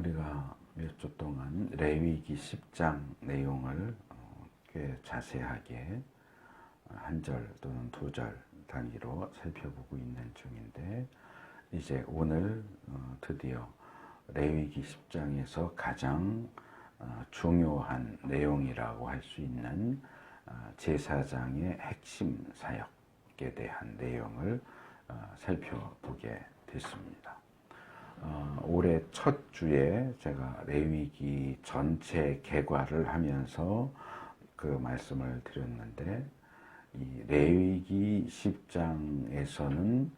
우리가 몇 주 동안 레위기 10장 내용을 꽤 자세하게 한 절 또는 두 절 단위로 살펴보고 있는 중인데, 이제 오늘 드디어 레위기 10장에서 가장 중요한 내용이라고 할 수 있는 제사장의 핵심 사역에 대한 내용을 살펴보게 됐습니다. 올해 첫 주에 제가 레위기 전체 개괄을 하면서 그 말씀을 드렸는데, 이 레위기 10장에서는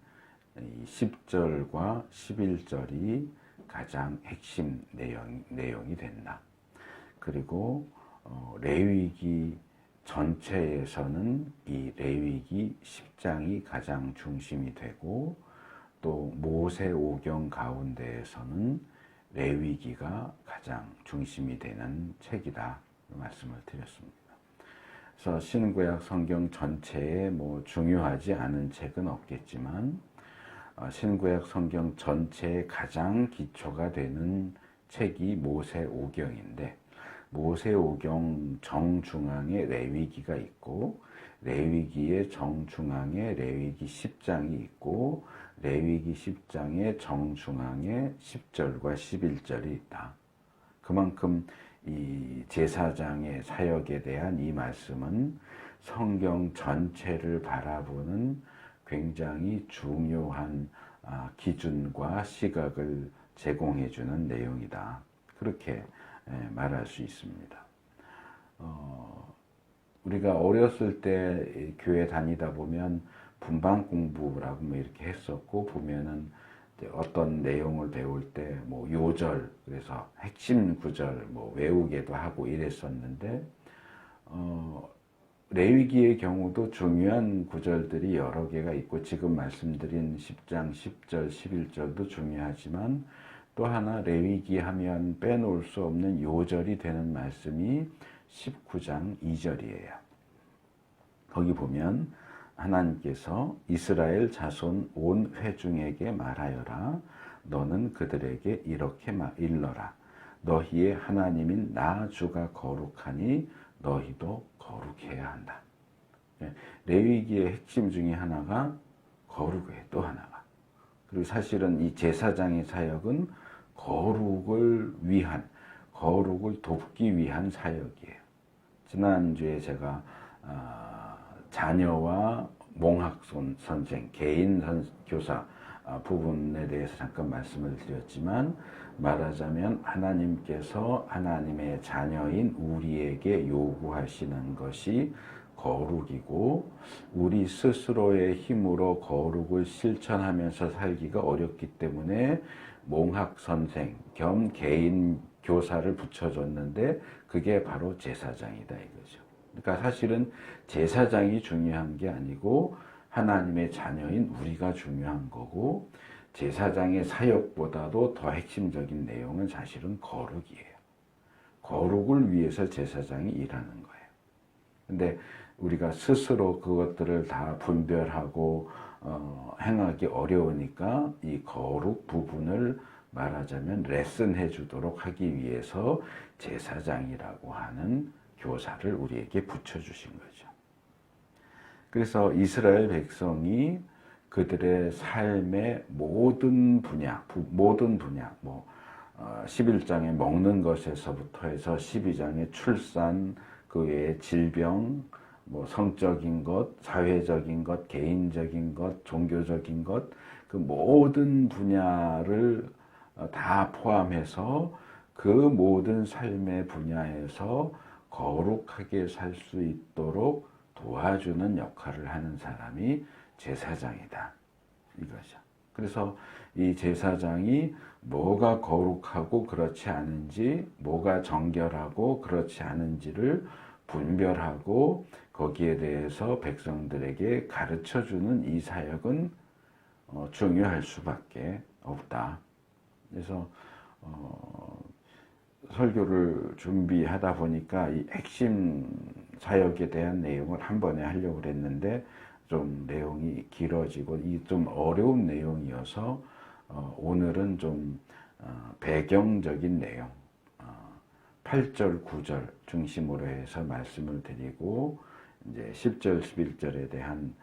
이 10절과 11절이 가장 핵심 내용이 된다. 그리고 레위기 전체에서는 이 레위기 10장이 가장 중심이 되고, 또 모세오경 가운데에서는 레위기가 가장 중심이 되는 책이다 말씀을 드렸습니다. 그래서 신구약 성경 전체에 중요하지 않은 책은 없겠지만, 신구약 성경 전체의 가장 기초가 되는 책이 모세오경인데, 모세오경 정중앙에 레위기가 있고, 레위기의 정중앙에 레위기 10장이 있고, 레위기 10장의 정중앙에 10절과 11절이 있다. 그만큼 이 제사장의 사역에 대한 이 말씀은 성경 전체를 바라보는 굉장히 중요한 기준과 시각을 제공해 주는 내용이다. 그렇게 말할 수 있습니다. 우리가 어렸을 때 교회 다니다 보면 분방 공부라고 이렇게 했었고, 보면은 어떤 내용을 배울 때 요절, 그래서 핵심 구절 외우기도 하고 이랬었는데, 레위기의 경우도 중요한 구절들이 여러 개가 있고, 지금 말씀드린 10장 10절 11절도 중요하지만, 또 하나 레위기 하면 빼놓을 수 없는 요절이 되는 말씀이 19장 2절이에요. 거기 보면 하나님께서 이스라엘 자손 온 회중에게 말하여라. 너는 그들에게 이렇게 일러라. 너희의 하나님인 나 주가 거룩하니 너희도 거룩해야 한다. 레위기의 핵심 중에 하나가 거룩이에요. 또 하나가. 그리고 사실은 이 제사장의 사역은 거룩을 돕기 위한 사역이에요. 지난주에 제가 자녀와 몽학 선생, 개인 교사 부분에 대해서 잠깐 말씀을 드렸지만, 말하자면 하나님께서 하나님의 자녀인 우리에게 요구하시는 것이 거룩이고, 우리 스스로의 힘으로 거룩을 실천하면서 살기가 어렵기 때문에 몽학 선생 겸 개인 교사를 붙여줬는데, 그게 바로 제사장이다 이거죠. 그러니까 사실은 제사장이 중요한 게 아니고 하나님의 자녀인 우리가 중요한 거고, 제사장의 사역보다도 더 핵심적인 내용은 사실은 거룩이에요. 거룩을 위해서 제사장이 일하는 거예요. 근데 우리가 스스로 그것들을 다 분별하고 행하기 어려우니까 이 거룩 부분을 말하자면 레슨해 주도록 하기 위해서 제사장이라고 하는 교사를 우리에게 붙여주신 거죠. 그래서 이스라엘 백성이 그들의 삶의 모든 분야, 11장에 먹는 것에서부터 해서 12장에 출산, 그 외에 질병, 성적인 것, 사회적인 것, 개인적인 것, 종교적인 것, 그 모든 분야를 다 포함해서 그 모든 삶의 분야에서 거룩하게 살 수 있도록 도와주는 역할을 하는 사람이 제사장이다 이거죠. 그래서 이 제사장이 뭐가 거룩하고 그렇지 않은지, 뭐가 정결하고 그렇지 않은지를 분별하고 거기에 대해서 백성들에게 가르쳐주는 이 사역은 중요할 수밖에 없다. 그래서 설교를 준비하다 보니까 이 핵심 사역에 대한 내용을 한 번에 하려고 했는데, 좀 내용이 길어지고 이 좀 어려운 내용이어서 오늘은 좀 배경적인 내용 8절, 9절 중심으로 해서 말씀을 드리고 이제 10절, 11절에 대한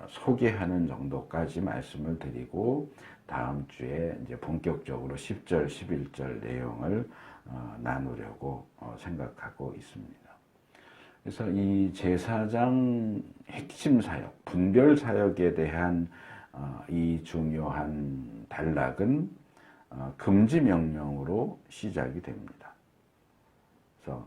소개하는 정도까지 말씀을 드리고 다음 주에 이제 본격적으로 10절, 11절 내용을 나누려고 생각하고 있습니다. 그래서 이 제사장 핵심 사역, 분별 사역에 대한 이 중요한 단락은 금지 명령으로 시작이 됩니다. 그래서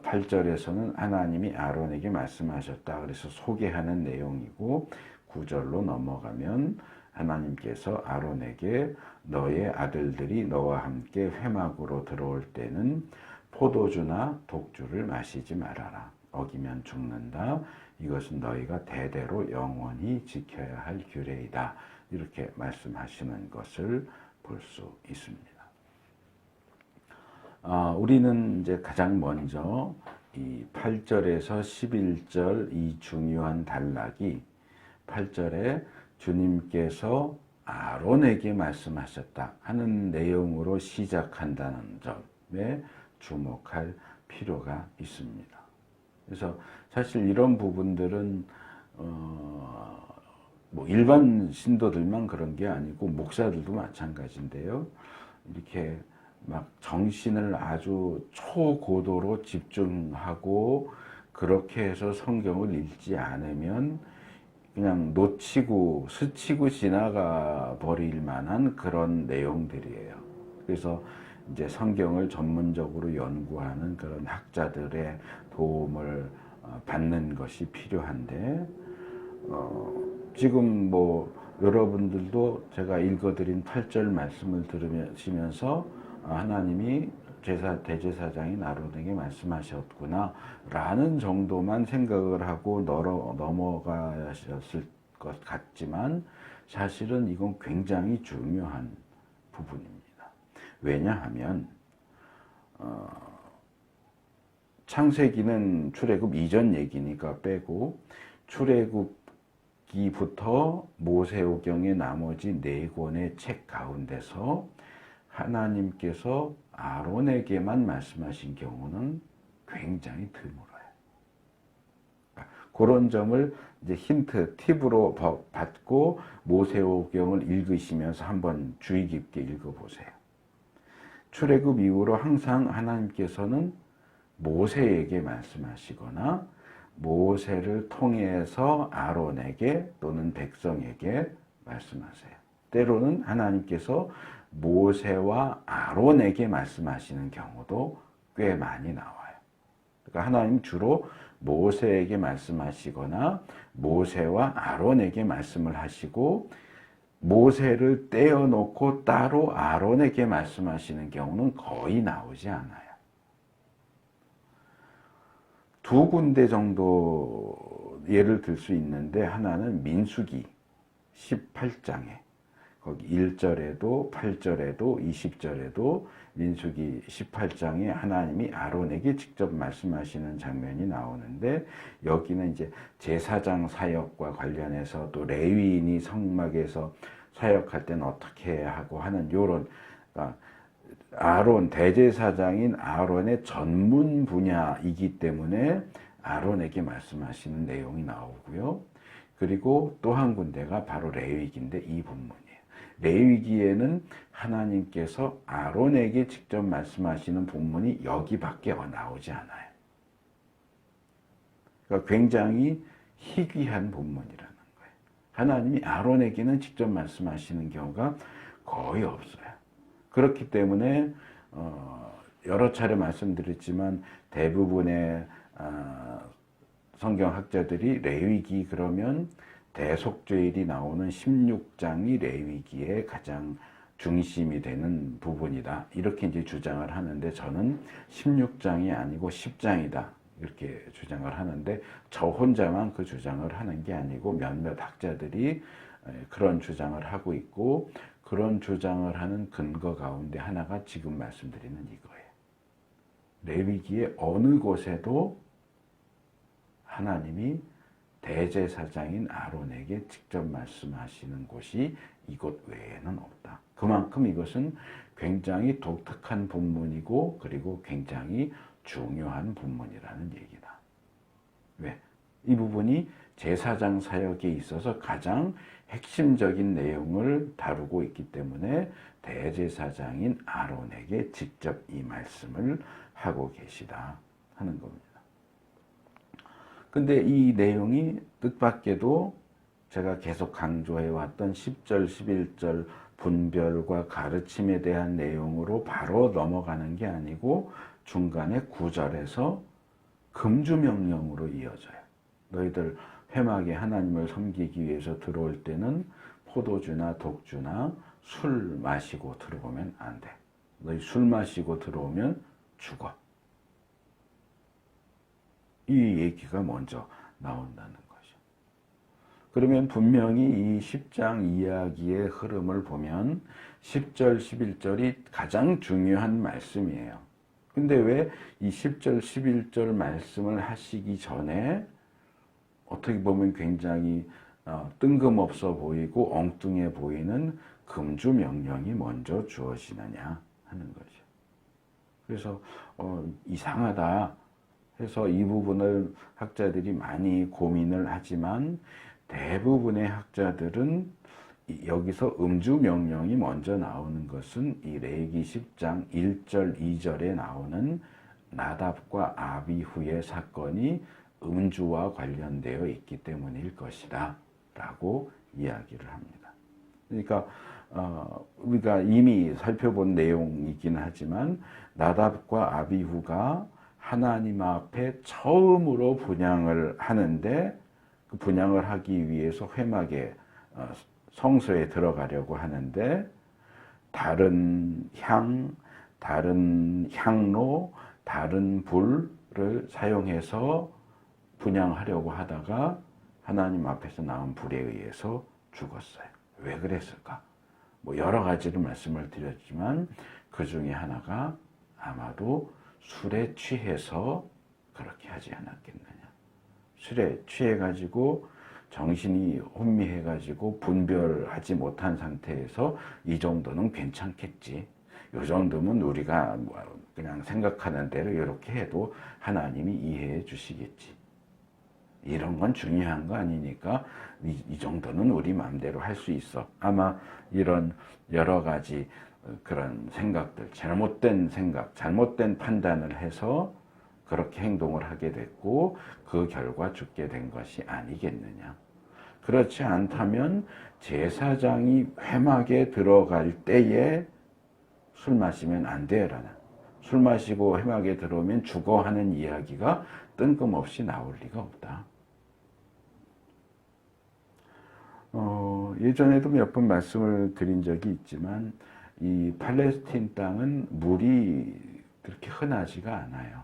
8절에서는 하나님이 아론에게 말씀하셨다. 그래서 소개하는 내용이고 9절로 넘어가면 하나님께서 아론에게 너의 아들들이 너와 함께 회막으로 들어올 때는 포도주나 독주를 마시지 말아라. 어기면 죽는다. 이것은 너희가 대대로 영원히 지켜야 할 규례이다. 이렇게 말씀하시는 것을 볼 수 있습니다. 우리는 이제 가장 먼저 이 8절에서 11절 이 중요한 단락이 8절에 주님께서 아론에게 말씀하셨다 하는 내용으로 시작한다는 점에 주목할 필요가 있습니다. 그래서 사실 이런 부분들은 뭐 일반 신도들만 그런 게 아니고 목사들도 마찬가지인데요. 이렇게 막 정신을 아주 초고도로 집중하고 그렇게 해서 성경을 읽지 않으면 그냥 놓치고 스치고 지나가 버릴 만한 그런 내용들이에요. 그래서 이제 성경을 전문적으로 연구하는 그런 학자들의 도움을 받는 것이 필요한데 지금 뭐 여러분들도 제가 읽어드린 8절 말씀을 들으시면서 하나님이 대제사장인 아론에게 말씀하셨구나 라는 정도만 생각을 하고 넘어가셨을 것 같지만 사실은 이건 굉장히 중요한 부분입니다. 왜냐하면 창세기는 출애굽 이전 얘기니까 빼고 출애굽기부터 모세오경의 나머지 4권의 책 가운데서 하나님께서 아론에게만 말씀하신 경우는 굉장히 드물어요. 그런 점을 이제 힌트, 팁으로 받고 모세오경을 읽으시면서 한번 주의 깊게 읽어보세요. 출애굽 이후로 항상 하나님께서는 모세에게 말씀하시거나 모세를 통해서 아론에게 또는 백성에게 말씀하세요. 때로는 하나님께서 모세와 아론에게 말씀하시는 경우도 꽤 많이 나와요. 그러니까 하나님 주로 모세에게 말씀하시거나 모세와 아론에게 말씀을 하시고 모세를 떼어놓고 따로 아론에게 말씀하시는 경우는 거의 나오지 않아요. 2군데 정도 예를 들 수 있는데 하나는 민수기 18장에 거기 1절에도 8절에도 20절에도 민수기 18장에 하나님이 아론에게 직접 말씀하시는 장면이 나오는데 여기는 이제 제사장 사역과 관련해서 또 레위인이 성막에서 사역할 때는 어떻게 해야 하고 하는 요런 그러니까 아론 대제사장인 아론의 전문 분야이기 때문에 아론에게 말씀하시는 내용이 나오고요. 그리고 또 한 군데가 바로 레위기인데 이 본문이에요. 레위기에는 하나님께서 아론에게 직접 말씀하시는 본문이 여기밖에 나오지 않아요. 그러니까 굉장히 희귀한 본문이라는 거예요. 하나님이 아론에게는 직접 말씀하시는 경우가 거의 없어요. 그렇기 때문에 여러 차례 말씀드렸지만 대부분의 성경학자들이 레위기 그러면 대속죄일이 나오는 16장이 레위기의 가장 중심이 되는 부분이다. 이렇게 이제 주장을 하는데 저는 16장이 아니고 10장이다. 이렇게 주장을 하는데 저 혼자만 그 주장을 하는 게 아니고 몇몇 학자들이 그런 주장을 하고 있고 그런 주장을 하는 근거 가운데 하나가 지금 말씀드리는 이거예요. 레위기의 어느 곳에도 하나님이 대제사장인 아론에게 직접 말씀하시는 곳이 이곳 외에는 없다. 그 그만큼 이것은 굉장히 독특한 본문이고 그리고 굉장히 중요한 본문이라는 얘기다. 왜? 이 부분이 제사장 사역에 있어서 가장 핵심적인 내용을 다루고 있기 때문에 대제사장인 아론에게 직접 이 말씀을 하고 계시다 하는 겁니다. 근데 이 내용이 뜻밖에도 제가 계속 강조해 왔던 10절, 11절 분별과 가르침에 대한 내용으로 바로 넘어가는 게 아니고 중간에 9절에서 금주명령으로 이어져요. 너희들 회막에 하나님을 섬기기 위해서 들어올 때는 포도주나 독주나 술 마시고 들어오면 안 돼. 너희 술 마시고 들어오면 죽어. 이 얘기가 먼저 나온다는 거죠. 그러면 분명히 이 10장 이야기의 흐름을 보면 10절, 11절이 가장 중요한 말씀이에요. 근데 왜 이 10절, 11절 말씀을 하시기 전에 어떻게 보면 굉장히 뜬금없어 보이고 엉뚱해 보이는 금주 명령이 먼저 주어지느냐 하는 거죠. 그래서 이상하다 해서 이 부분을 학자들이 많이 고민을 하지만 대부분의 학자들은 여기서 음주 명령이 먼저 나오는 것은 이 레위기 10장 1절, 2절에 나오는 나답과 아비후의 사건이 음주와 관련되어 있기 때문일 것이다 라고 이야기를 합니다. 그러니까 우리가 이미 살펴본 내용이긴 하지만 나답과 아비후가 하나님 앞에 처음으로 분향을 하는데 그 분향을 하기 위해서 회막에 성소에 들어가려고 하는데 다른 향, 다른 향로, 다른 불을 사용해서 분향하려고 하다가 하나님 앞에서 나온 불에 의해서 죽었어요. 왜 그랬을까? 뭐 여러 가지로 말씀을 드렸지만 그 중에 하나가 아마도 술에 취해서 그렇게 하지 않았겠느냐. 술에 취해가지고 정신이 혼미해가지고 분별하지 못한 상태에서 이 정도는 괜찮겠지. 이 정도면 우리가 그냥 생각하는 대로 이렇게 해도 하나님이 이해해 주시겠지. 이런 건 중요한 거 아니니까 이 정도는 우리 마음대로 할 수 있어. 아마 이런 여러 가지 그런 생각들, 잘못된 생각, 잘못된 판단을 해서 그렇게 행동을 하게 됐고 그 결과 죽게 된 것이 아니겠느냐. 그렇지 않다면 제사장이 회막에 들어갈 때에 술 마시면 안 돼라는, 술 마시고 회막에 들어오면 죽어 하는 이야기가 뜬금없이 나올 리가 없다. 예전에도 몇 번 말씀을 드린 적이 있지만 이 팔레스틴 땅은 물이 그렇게 흔하지가 않아요.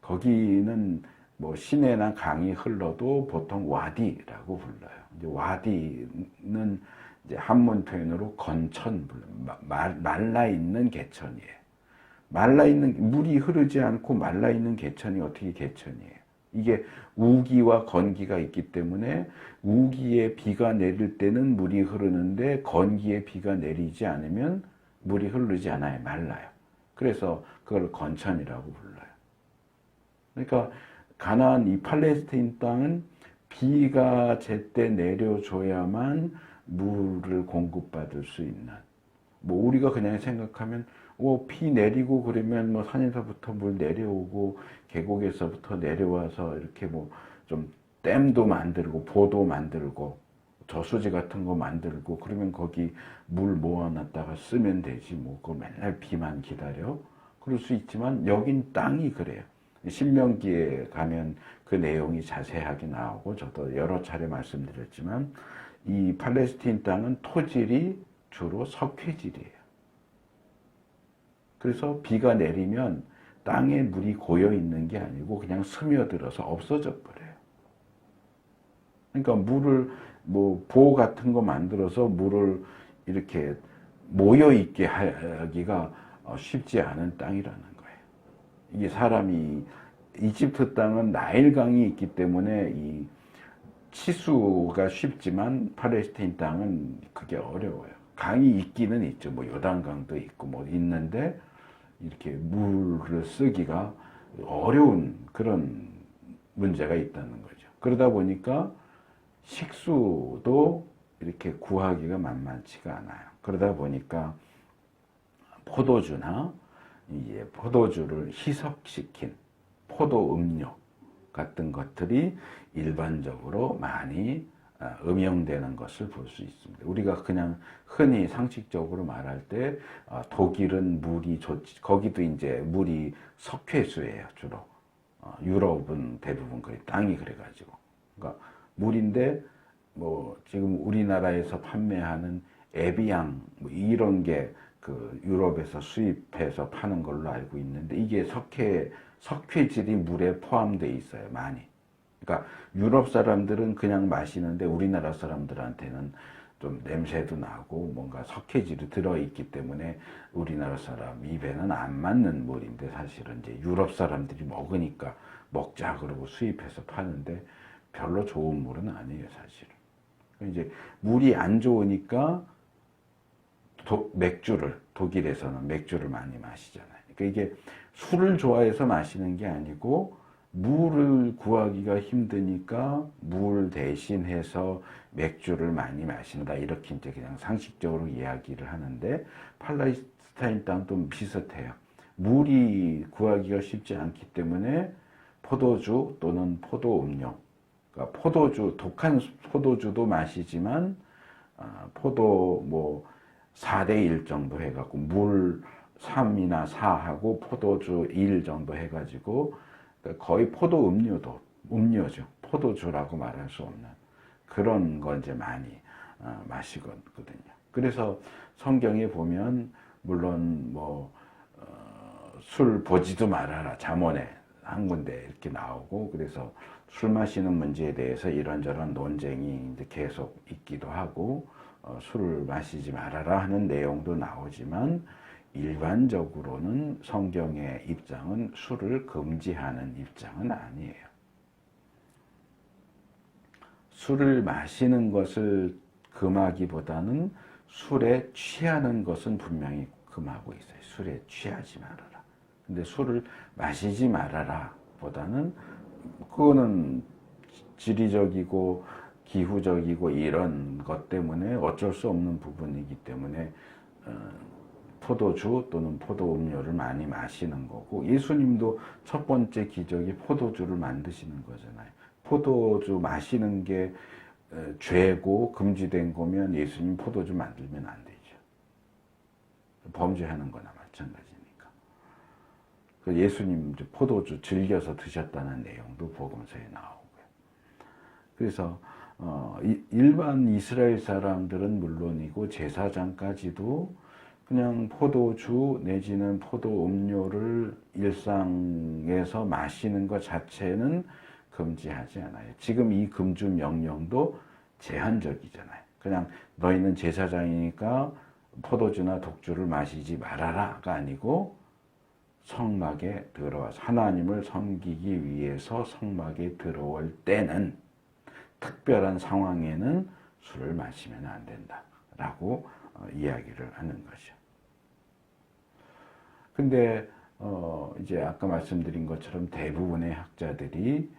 거기는 뭐 시내나 강이 흘러도 보통 와디라고 불러요. 이제 와디는 이제 한문 표현으로 건천, 말라 있는 개천이에요. 말라 있는 물이 흐르지 않고 말라 있는 개천이 어떻게 개천이에요? 이게 우기와 건기가 있기 때문에 우기에 비가 내릴 때는 물이 흐르는데 건기에 비가 내리지 않으면 물이 흐르지 않아요. 말라요. 그래서 그걸 건천이라고 불러요. 그러니까 가나안 이 팔레스타인 땅은 비가 제때 내려줘야만 물을 공급받을 수 있는, 뭐 우리가 그냥 생각하면 비 내리고 그러면 뭐 산에서부터 물 내려오고 계곡에서부터 내려와서 이렇게 뭐 좀 댐도 만들고 보도 만들고 저수지 같은 거 만들고 그러면 거기 물 모아놨다가 쓰면 되지 뭐 그거 맨날 비만 기다려. 그럴 수 있지만 여긴 땅이 그래요. 신명기에 가면 그 내용이 자세하게 나오고 저도 여러 차례 말씀드렸지만 이 팔레스틴 땅은 토질이 주로 석회질이에요. 그래서 비가 내리면 땅에 물이 고여 있는 게 아니고 그냥 스며들어서 없어져 버려요. 그러니까 물을 뭐 보 같은 거 만들어서 물을 이렇게 모여 있게 하기가 쉽지 않은 땅이라는 거예요. 이게 사람이 이집트 땅은 나일강이 있기 때문에 이 치수가 쉽지만 팔레스타인 땅은 그게 어려워요. 강이 있기는 있죠. 뭐 요단강도 있고 뭐 있는데 이렇게 물을 쓰기가 어려운 그런 문제가 있다는 거죠. 그러다 보니까 식수도 이렇게 구하기가 만만치가 않아요. 그러다 보니까 포도주나 이제 포도주를 희석시킨 포도 음료 같은 것들이 일반적으로 많이 음용되는 것을 볼 수 있습니다. 우리가 그냥 흔히 상식적으로 말할 때 독일은 물이 좋지, 거기도 이제 물이 석회수예요, 주로. 유럽은 대부분 그래, 땅이 그래가지고. 그러니까 물인데 뭐 지금 우리나라에서 판매하는 에비앙 뭐 이런 게 그 유럽에서 수입해서 파는 걸로 알고 있는데 이게 석회질이 물에 포함되어 있어요, 많이. 그러니까 유럽 사람들은 그냥 마시는데 우리나라 사람들한테는 좀 냄새도 나고 뭔가 석회질이 들어있기 때문에 우리나라 사람 입에는 안 맞는 물인데 사실은 이제 유럽 사람들이 먹으니까 먹자 그러고 수입해서 파는데 별로 좋은 물은 아니에요, 사실은. 이제 물이 안 좋으니까 독일에서는 맥주를 많이 마시잖아요. 그러니까 이게 술을 좋아해서 마시는 게 아니고 물을 구하기가 힘드니까 물 대신해서 맥주를 많이 마신다. 이렇게 이제 그냥 상식적으로 이야기를 하는데 팔레스타인 땅도 비슷해요. 물이 구하기가 쉽지 않기 때문에 포도주 또는 포도 음료, 그러니까 포도주, 독한 포도주도 마시지만 포도 뭐 4대1 정도 해갖고 물 3이나 4하고 포도주 1 정도 해가지고 거의 포도 음료죠. 포도주라고 말할 수 없는 그런 거 이제 많이 마시거든요. 그래서 성경에 보면 물론 뭐 술 보지도 말아라 잠언에 한 군데 이렇게 나오고 그래서 술 마시는 문제에 대해서 이런저런 논쟁이 이제 계속 있기도 하고 술을 마시지 말아라 하는 내용도 나오지만 일반적으로는 성경의 입장은 술을 금지하는 입장은 아니에요. 술을 마시는 것을 금하기보다는 술에 취하는 것은 분명히 금하고 있어요. 술에 취하지 말아라. 근데 술을 마시지 말아라 보다는 그거는 지리적이고 기후적이고 이런 것 때문에 어쩔 수 없는 부분이기 때문에 포도주 또는 포도 음료를 많이 마시는 거고 예수님도 첫 번째 기적이 포도주를 만드시는 거잖아요. 포도주 마시는 게 죄고 금지된 거면 예수님 포도주 만들면 안 되죠. 범죄하는 거나 마찬가지니까. 예수님 포도주 즐겨서 드셨다는 내용도 복음서에 나오고요. 그래서 일반 이스라엘 사람들은 물론이고 제사장까지도 그냥 포도주 내지는 포도 음료를 일상에서 마시는 것 자체는 금지하지 않아요. 지금 이 금주 명령도 제한적이잖아요. 그냥 너희는 제사장이니까 포도주나 독주를 마시지 말아라가 아니고 성막에 들어와서 하나님을 섬기기 위해서 성막에 들어올 때는 특별한 상황에는 술을 마시면 안 된다라고 이야기를 하는 거죠. 근데 이제 아까 말씀드린 것처럼 대부분의 학자들이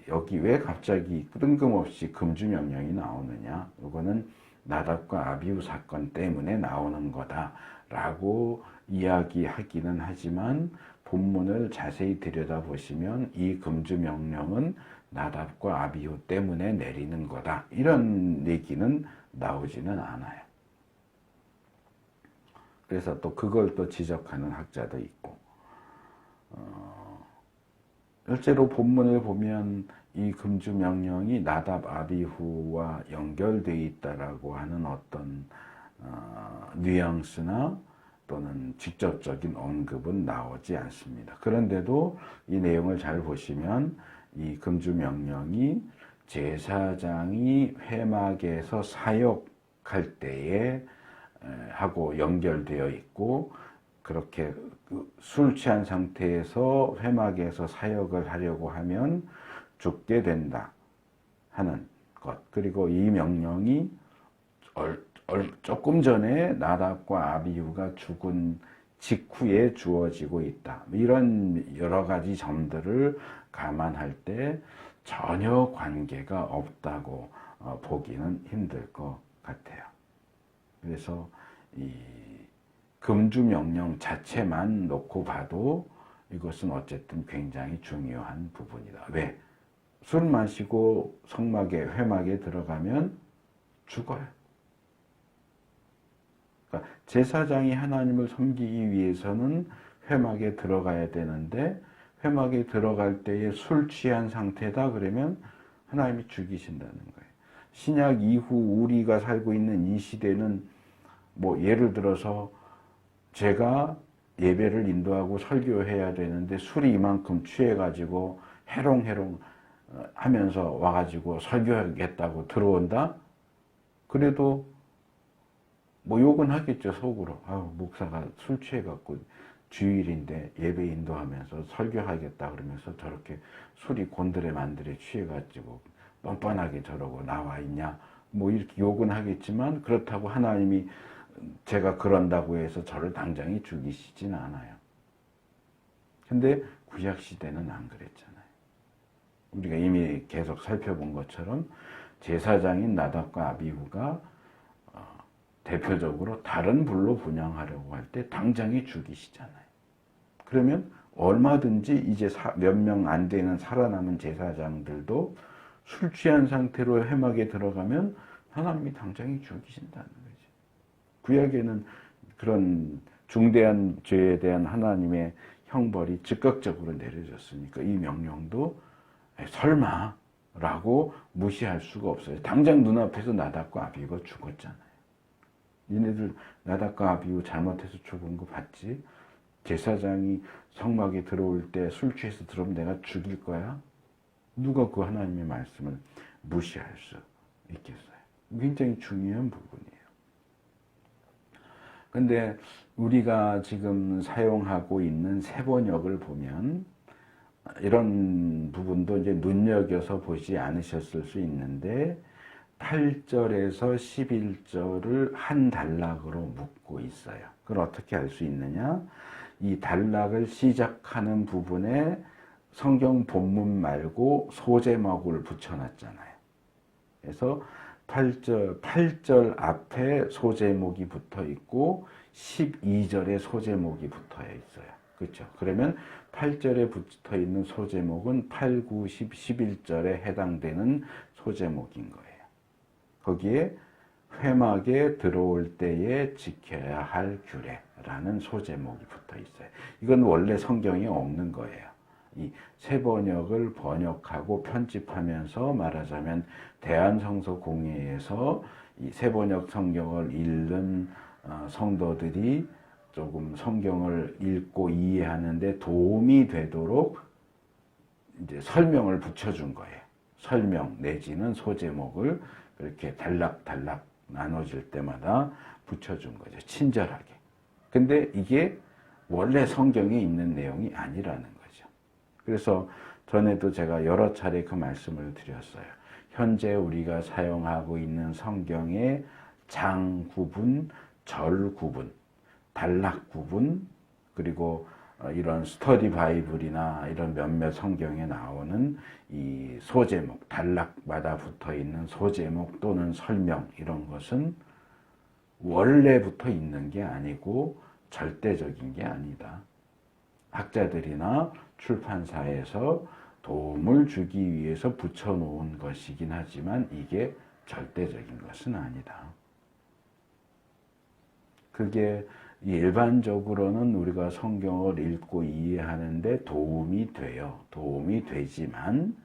여기 왜 갑자기 뜬금없이 금주 명령이 나오느냐? 이거는 나답과 아비후 사건 때문에 나오는 거다라고 이야기하기는 하지만 본문을 자세히 들여다보시면 이 금주 명령은 나답과 아비후 때문에 내리는 거다. 이런 얘기는 나오지는 않아요. 그래서 또 그걸 또 지적하는 학자도 있고 실제로 본문을 보면 이 금주 명령이 나답 아비후와 연결되어 있다라고 하는 어떤 뉘앙스나 또는 직접적인 언급은 나오지 않습니다. 그런데도 이 내용을 잘 보시면 이 금주 명령이 제사장이 회막에서 사역할 때에 하고 연결되어 있고 그렇게 술 취한 상태에서 회막에서 사역을 하려고 하면 죽게 된다 하는 것. 그리고 이 명령이 조금 전에 나답과 아비후가 죽은 직후에 주어지고 있다. 이런 여러 가지 점들을 감안할 때 전혀 관계가 없다고 보기는 힘들 것 같아요. 그래서 이 금주 명령 자체만 놓고 봐도 이것은 어쨌든 굉장히 중요한 부분이다. 왜? 술 마시고 회막에 들어가면 죽어요. 그러니까 제사장이 하나님을 섬기기 위해서는 회막에 들어가야 되는데 회막에 들어갈 때에 술 취한 상태다 그러면 하나님이 죽이신다는 거예요. 신약 이후 우리가 살고 있는 이 시대는 뭐 예를 들어서 제가 예배를 인도하고 설교해야 되는데 술이 이만큼 취해가지고 해롱해롱 하면서 와가지고 설교하겠다고 들어온다? 그래도 뭐 욕은 하겠죠, 속으로. 아유, 목사가 술 취해갖고 주일인데 예배 인도하면서 설교하겠다 그러면서 저렇게 술이 곤드레 만드레 취해가지고 뻔뻔하게 저러고 나와 있냐. 뭐 이렇게 욕은 하겠지만 그렇다고 하나님이 제가 그런다고 해서 저를 당장히 죽이시진 않아요. 근데 구약시대는 안 그랬잖아요. 우리가 이미 계속 살펴본 것처럼 제사장인 나답과 아비후가 대표적으로 다른 불로 분향하려고 할 때 당장에 죽이시잖아요. 그러면 얼마든지 이제 몇 명 안 되는 살아남은 제사장들도 술 취한 상태로 회막에 들어가면 하나님이 당장에 죽이신다는 거죠. 구약에는 그런 중대한 죄에 대한 하나님의 형벌이 즉각적으로 내려졌으니까 이 명령도 설마 라고 무시할 수가 없어요. 당장 눈앞에서 나답과 아비후가 죽었잖아요. 얘네들 나답과 아비후 잘못해서 죽은 거 봤지? 제사장이 성막에 들어올 때 술 취해서 들어오면 내가 죽일 거야? 누가 그 하나님의 말씀을 무시할 수 있겠어요? 굉장히 중요한 부분이에요. 근데 우리가 지금 사용하고 있는 세번역을 보면 이런 부분도 이제 눈여겨서 보지 않으셨을 수 있는데 8절에서 11절을 한 단락으로 묶고 있어요. 그걸 어떻게 알 수 있느냐? 이 단락을 시작하는 부분에 성경 본문 말고 소제목을 붙여놨잖아요. 그래서 8절 앞에 소제목이 붙어 있고 12절에 소제목이 붙어 있어요. 그렇죠? 그러면 8절에 붙어 있는 소제목은 8, 9, 10, 11절에 해당되는 소제목인 거예요. 거기에 회막에 들어올 때에 지켜야 할 규례라는 소제목이 붙어 있어요. 이건 원래 성경에 없는 거예요. 이 세번역을 번역하고 편집하면서 말하자면 대한성서공회에서 이 세번역 성경을 읽는 성도들이 조금 성경을 읽고 이해하는데 도움이 되도록 이제 설명을 붙여준 거예요. 설명 내지는 소제목을 이렇게 단락단락 나눠질 때마다 붙여준 거죠. 친절하게. 근데 이게 원래 성경에 있는 내용이 아니라는 거죠. 그래서 전에도 제가 여러 차례 그 말씀을 드렸어요. 현재 우리가 사용하고 있는 성경의 장 구분, 절 구분, 단락 구분, 그리고 이런 스터디 바이블이나 이런 몇몇 성경에 나오는 이 소제목, 단락마다 붙어 있는 소제목 또는 설명 이런 것은 원래부터 있는 게 아니고 절대적인 게 아니다. 학자들이나 출판사에서 도움을 주기 위해서 붙여놓은 것이긴 하지만 이게 절대적인 것은 아니다. 그게 일반적으로는 우리가 성경을 읽고 이해하는데 도움이 돼요. 도움이 되지만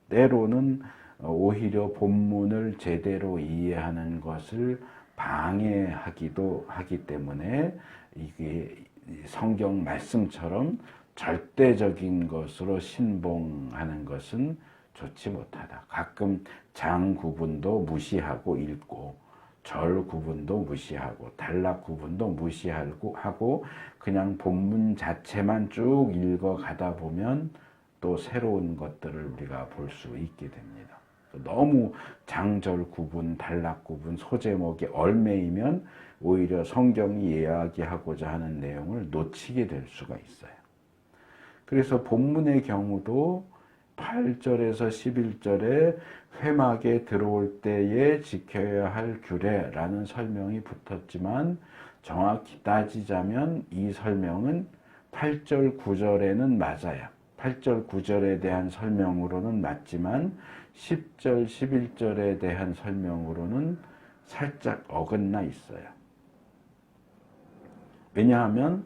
때로는 오히려 본문을 제대로 이해하는 것을 방해하기도 하기 때문에 이게 성경 말씀처럼 절대적인 것으로 신봉하는 것은 좋지 못하다. 가끔 장 구분도 무시하고 읽고 절 구분도 무시하고 단락 구분도 무시하고 그냥 본문 자체만 쭉 읽어가다 보면 또 새로운 것들을 우리가 볼 수 있게 됩니다. 너무 장절 구분, 단락 구분, 소제목이 얽매이면 오히려 성경이 이야기하고자 하는 내용을 놓치게 될 수가 있어요. 그래서 본문의 경우도 8절에서 11절에 회막에 들어올 때에 지켜야 할 규례라는 설명이 붙었지만 정확히 따지자면 이 설명은 8절, 9절에는 맞아요. 8절, 9절에 대한 설명으로는 맞지만 10절, 11절에 대한 설명으로는 살짝 어긋나 있어요. 왜냐하면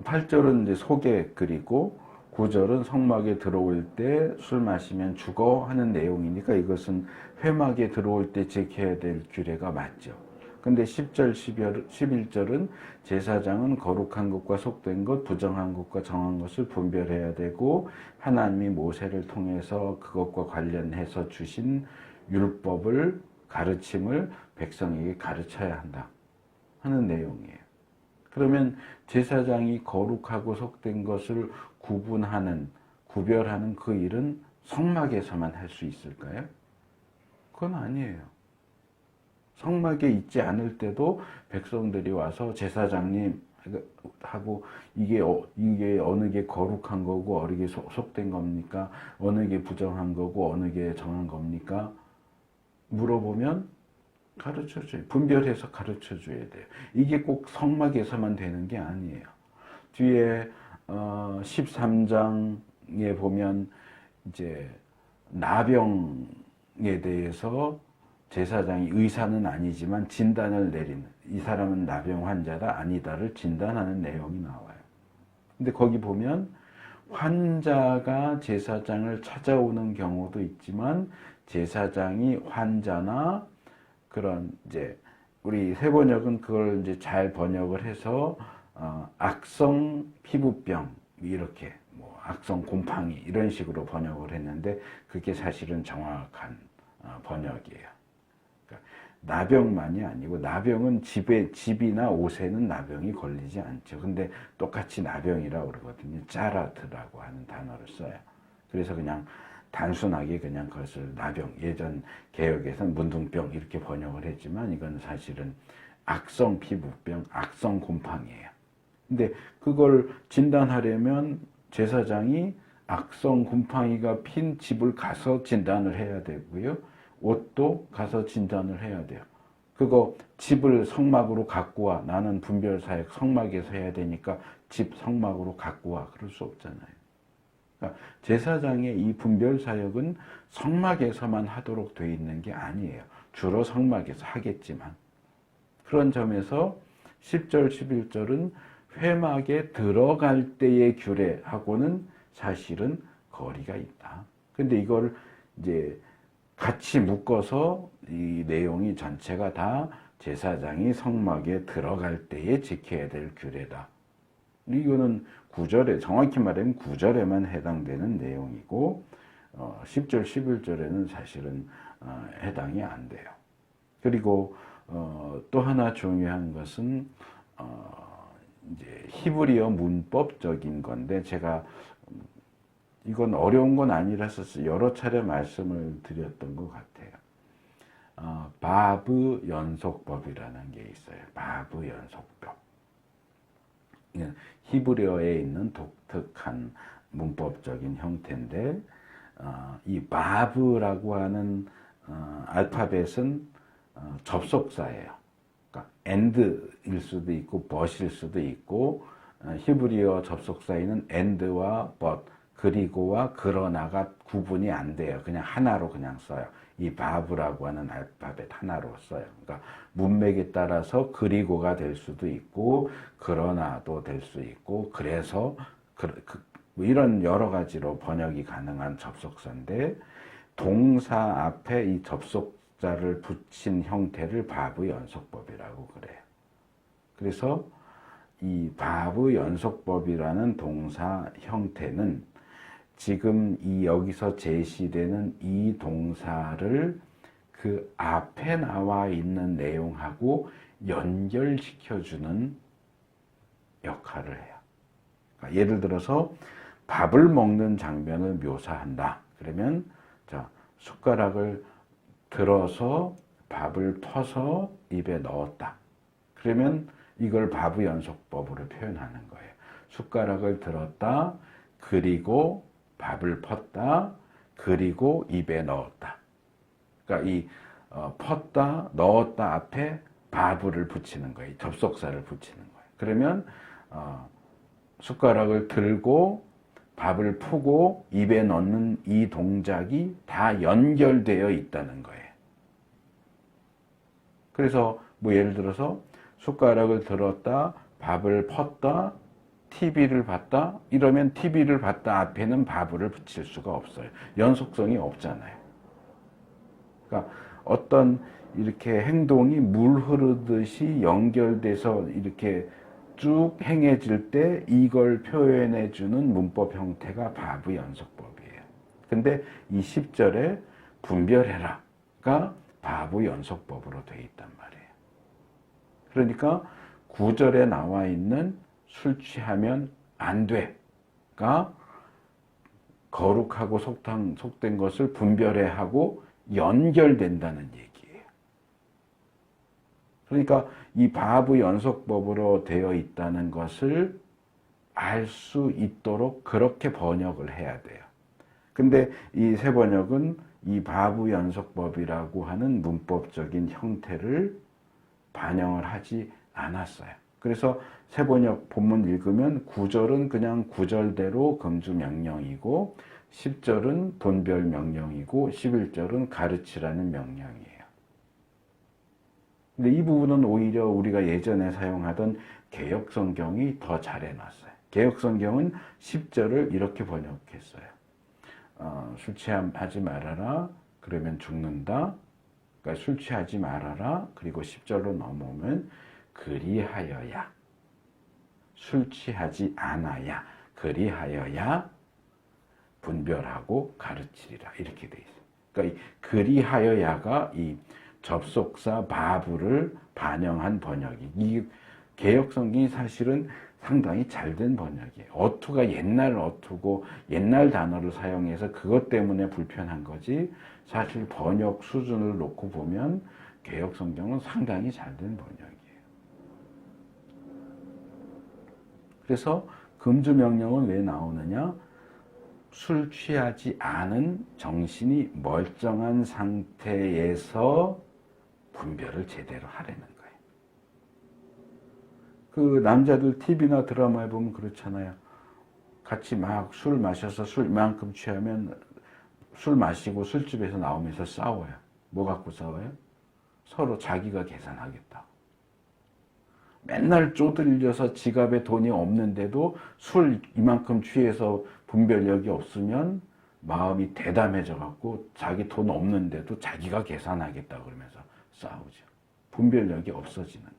8절은 이제 소개 그리고 9절은 성막에 들어올 때 술 마시면 죽어 하는 내용이니까 이것은 회막에 들어올 때 지켜야 될 규례가 맞죠. 근데 10절, 11절은 제사장은 거룩한 것과 속된 것, 부정한 것과 정한 것을 분별해야 되고 하나님이 모세를 통해서 그것과 관련해서 주신 율법을 가르침을 백성에게 가르쳐야 한다 하는 내용이에요. 그러면 제사장이 거룩하고 속된 것을 구별하는 그 일은 성막에서만 할 수 있을까요? 그건 아니에요. 성막에 있지 않을 때도 백성들이 와서 제사장님 하고 이게 어느 게 거룩한 거고 어느 게 속된 겁니까? 어느 게 부정한 거고 어느 게 정한 겁니까? 물어보면 가르쳐줘요. 분별해서 가르쳐줘야 돼요. 이게 꼭 성막에서만 되는 게 아니에요. 뒤에 13장에 보면 이제 나병에 대해서 제사장이 의사는 아니지만 진단을 내리는, 이 사람은 나병 환자다 아니다를 진단하는 내용이 나와요. 근데 거기 보면 환자가 제사장을 찾아오는 경우도 있지만 제사장이 환자나 그런 이제 우리 세번역은 그걸 이제 잘 번역을 해서 악성 피부병 이렇게 뭐 악성 곰팡이 이런 식으로 번역을 했는데 그게 사실은 정확한 번역이에요. 그러니까 나병만이 아니고 나병은 집이나 옷에는 나병이 걸리지 않죠. 근데 똑같이 나병이라고 그러거든요. 짜라드라고 하는 단어를 써요. 그래서 그냥 단순하게 그냥 그것을 나병, 예전 개역에서는 문둥병 이렇게 번역을 했지만 이건 사실은 악성 피부병, 악성 곰팡이에요. 근데 그걸 진단하려면 제사장이 악성 곰팡이가 핀 집을 가서 진단을 해야 되고요. 옷도 가서 진단을 해야 돼요. 그거 집을 성막으로 갖고 와. 나는 분별사역 성막에서 해야 되니까 집 성막으로 갖고 와. 그럴 수 없잖아요. 그러니까 제사장의 이 분별사역은 성막에서만 하도록 되어 있는 게 아니에요. 주로 성막에서 하겠지만. 그런 점에서 10절, 11절은 회막에 들어갈 때의 규례하고는 사실은 거리가 있다. 근데 이걸 이제 같이 묶어서 이 내용이 전체가 다 제사장이 성막에 들어갈 때에 지켜야 될 규례다. 이거는 9절에, 정확히 말하면 9절에만 해당되는 내용이고 10절, 11절에는 사실은 해당이 안 돼요. 그리고 또 하나 중요한 것은 이제 히브리어 문법적인 건데 제가 이건 어려운 건 아니라서 여러 차례 말씀을 드렸던 것 같아요. 바브 연속법이라는 게 있어요. 바브 연속법. 히브리어에 있는 독특한 문법적인 형태인데 이 바브라고 하는 알파벳은 접속사예요. 그러니까 and일 수도 있고 but일 수도 있고 히브리어 접속사에는 and와 but 그리고와 그러나가 구분이 안 돼요. 그냥 하나로 그냥 써요. 이 바브라고 하는 알파벳 하나로 써요. 그러니까 문맥에 따라서 그리고가 될 수도 있고 그러나도 될 수 있고 그래서 뭐 이런 여러 가지로 번역이 가능한 접속사인데 동사 앞에 이 접속자를 붙인 형태를 바브 연속법이라고 그래요. 그래서 이 바브 연속법이라는 동사 형태는 지금 여기서 제시되는 이 동사를 그 앞에 나와 있는 내용하고 연결시켜주는 역할을 해요. 그러니까 예를 들어서 밥을 먹는 장면을 묘사한다. 그러면 자, 숟가락을 들어서 밥을 퍼서 입에 넣었다. 그러면 이걸 바브연속법으로 표현하는 거예요. 숟가락을 들었다, 그리고 밥을 펐다, 그리고 입에 넣었다. 그러니까 이 펐다, 넣었다 앞에 바브를 붙이는 거예요. 접속사를 붙이는 거예요. 그러면 숟가락을 들고 밥을 푸고 입에 넣는 이 동작이 다 연결되어 있다는 거예요. 그래서 뭐 예를 들어서 숟가락을 들었다, 밥을 펐다, TV를 봤다, 이러면 TV를 봤다 앞에는 바브를 붙일 수가 없어요. 연속성이 없잖아요. 그러니까 어떤 이렇게 행동이 물 흐르듯이 연결돼서 이렇게 쭉 행해질 때 이걸 표현해 주는 문법 형태가 바브 연속법이에요. 근데 이 10절에 분별해라가 바브 연속법으로 되어 있단 말이에요. 그러니까 9절에 나와 있는 술 취하면 안 돼가 거룩하고 속된 것을 분별해 하고 연결된다는 얘기예요. 그러니까 이 바브 연속법으로 되어 있다는 것을 알 수 있도록 그렇게 번역을 해야 돼요. 근데 이 새 번역은 이 바브 연속법이라고 하는 문법적인 형태를 반영을 하지 않았어요. 그래서 새 번역 본문 읽으면 9절은 그냥 9절대로 금주 명령이고 10절은 분별 명령이고 11절은 가르치라는 명령이에요. 근데 이 부분은 오히려 우리가 예전에 사용하던 개역 성경이 더 잘 해놨어요. 개역 성경은 10절을 이렇게 번역했어요. 술 취하지 말아라. 그러면 죽는다. 그러니까 술 취하지 말아라. 그리고 10절로 넘어오면 그리하여야. 술 취하지 않아야. 그리하여야 분별하고 가르치리라. 이렇게 돼 있어요. 그러니까 이 그리하여야가 이 접속사 바브를 반영한 번역이. 이 개역 성경이 사실은 상당히 잘된 번역이에요. 어투가 옛날 어투고 옛날 단어를 사용해서 그것 때문에 불편한 거지 사실 번역 수준을 놓고 보면 개역 성경은 상당히 잘된 번역이에요. 그래서 금주 명령은 왜 나오느냐? 술 취하지 않은 정신이 멀쩡한 상태에서 분별을 제대로 하라는 거예요. 그 남자들 TV나 드라마에 보면 그렇잖아요. 같이 막 술 마셔서 술 이만큼 취하면 술 마시고 술집에서 나오면서 싸워요. 뭐 갖고 싸워요? 서로 자기가 계산하겠다. 맨날 쪼들려서 지갑에 돈이 없는데도 술 이만큼 취해서 분별력이 없으면 마음이 대담해져 갖고 자기 돈 없는데도 자기가 계산하겠다 그러면서 싸우죠. 분별력이 없어지는 거예요.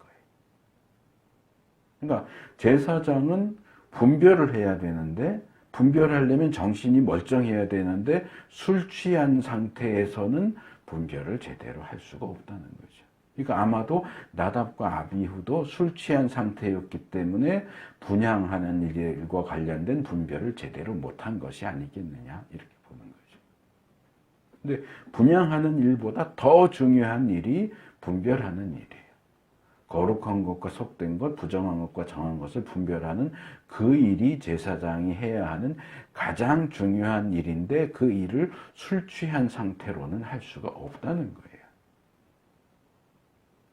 그러니까 제사장은 분별을 해야 되는데 분별하려면 정신이 멀쩡해야 되는데 술 취한 상태에서는 분별을 제대로 할 수가 없다는 거죠. 그러니까 아마도 나답과 아비후도 술 취한 상태였기 때문에 분향하는 일과 관련된 분별을 제대로 못한 것이 아니겠느냐 이렇게 보는 거죠. 근데 분향하는 일보다 더 중요한 일이 분별하는 일이에요. 거룩한 것과 속된 것, 부정한 것과 정한 것을 분별하는 그 일이 제사장이 해야 하는 가장 중요한 일인데 그 일을 술 취한 상태로는 할 수가 없다는 거예요.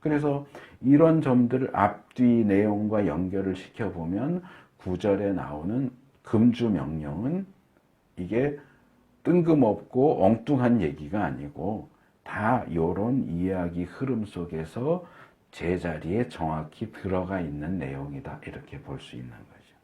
그래서 이런 점들을 앞뒤 내용과 연결을 시켜보면 9절에 나오는 금주 명령은 이게 뜬금없고 엉뚱한 얘기가 아니고 다 이런 이야기 흐름 속에서 제자리에 정확히 들어가 있는 내용이다. 이렇게 볼 수 있는 거죠.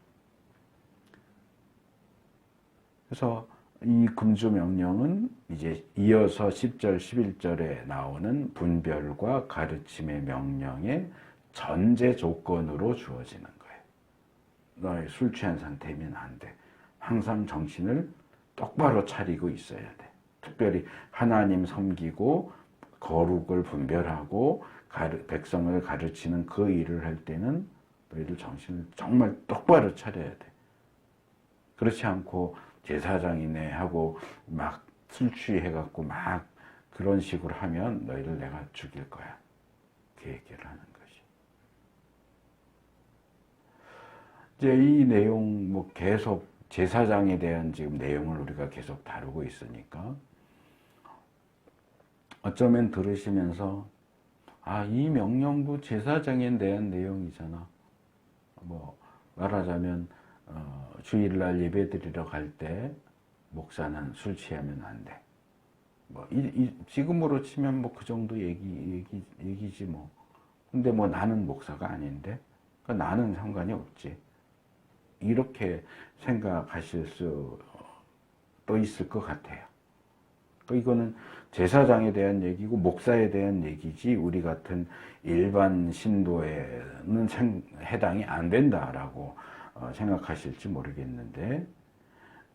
그래서 이 금주 명령은 이제 이어서 10절, 11절에 나오는 분별과 가르침의 명령의 전제 조건으로 주어지는 거예요. 너희 술 취한 상태면 안 돼. 항상 정신을 똑바로 차리고 있어야 돼. 특별히 하나님 섬기고 거룩을 분별하고 백성을 가르치는 그 일을 할 때는 너희들 정신을 정말 똑바로 차려야 돼. 그렇지 않고 제사장이네 하고 막 술 취해갖고 막 그런 식으로 하면 너희를 내가 죽일 거야. 그 얘기를 하는 것이. 이제 이 내용 뭐 계속 제사장에 대한 지금 내용을 우리가 계속 다루고 있으니까 어쩌면 들으시면서 이 명령도 제사장에 대한 내용이잖아. 뭐 말하자면 주일날 예배드리러 갈 때 목사는 술 취하면 안 돼. 뭐 지금으로 치면 뭐 그 정도 얘기지 뭐. 근데 뭐 나는 목사가 아닌데 그러니까 나는 상관이 없지. 이렇게 생각하실 수도 있을 것 같아요. 그러니까 이거는 제사장에 대한 얘기고 목사에 대한 얘기지 우리 같은 일반 신도에는 해당이 안 된다라고 생각하실지 모르겠는데,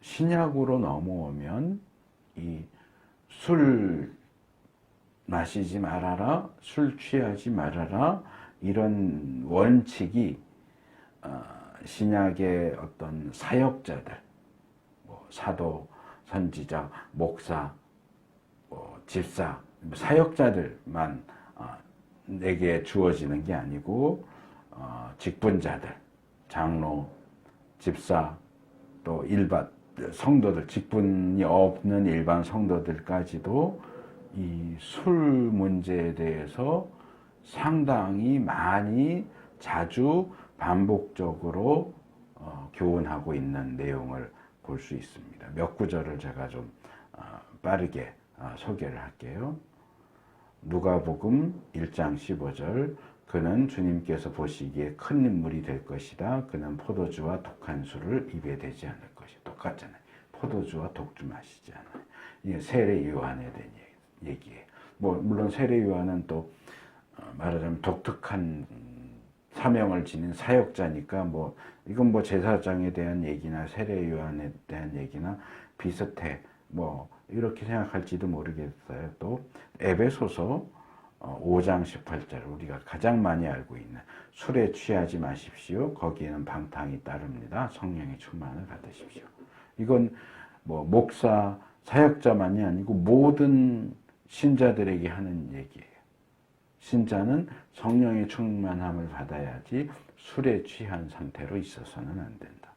신약으로 넘어오면 이 술 마시지 말아라, 술 취하지 말아라, 이런 원칙이 신약의 어떤 사역자들, 뭐 사도, 선지자, 목사, 집사, 사역자들만 내게 주어지는 게 아니고 직분자들, 장로, 집사, 또 일반 성도들, 직분이 없는 일반 성도들까지도 이 술 문제에 대해서 상당히 많이 자주 반복적으로 교훈하고 있는 내용을 볼 수 있습니다. 몇 구절을 제가 좀 빠르게 소개를 할게요. 누가복음 1장 15절, 그는 주님께서 보시기에 큰 인물이 될 것이다. 그는 포도주와 독한 술을 입에 대지 않을 것이다. 똑같잖아요. 포도주와 독주 마시지 않아요. 이게 세례 요한에 대한 얘기예요. 뭐 물론 세례 요한은 또 말하자면 독특한 사명을 지닌 사역자니까 뭐 이건 뭐 제사장에 대한 얘기나 세례 요한에 대한 얘기나 비슷해. 뭐 이렇게 생각할지도 모르겠어요. 또 에베소서 5장 18절, 우리가 가장 많이 알고 있는 술에 취하지 마십시오. 거기에는 방탕이 따릅니다. 성령의 충만을 받으십시오. 이건 뭐 목사, 사역자만이 아니고 모든 신자들에게 하는 얘기예요. 신자는 성령의 충만함을 받아야지 술에 취한 상태로 있어서는 안 된다.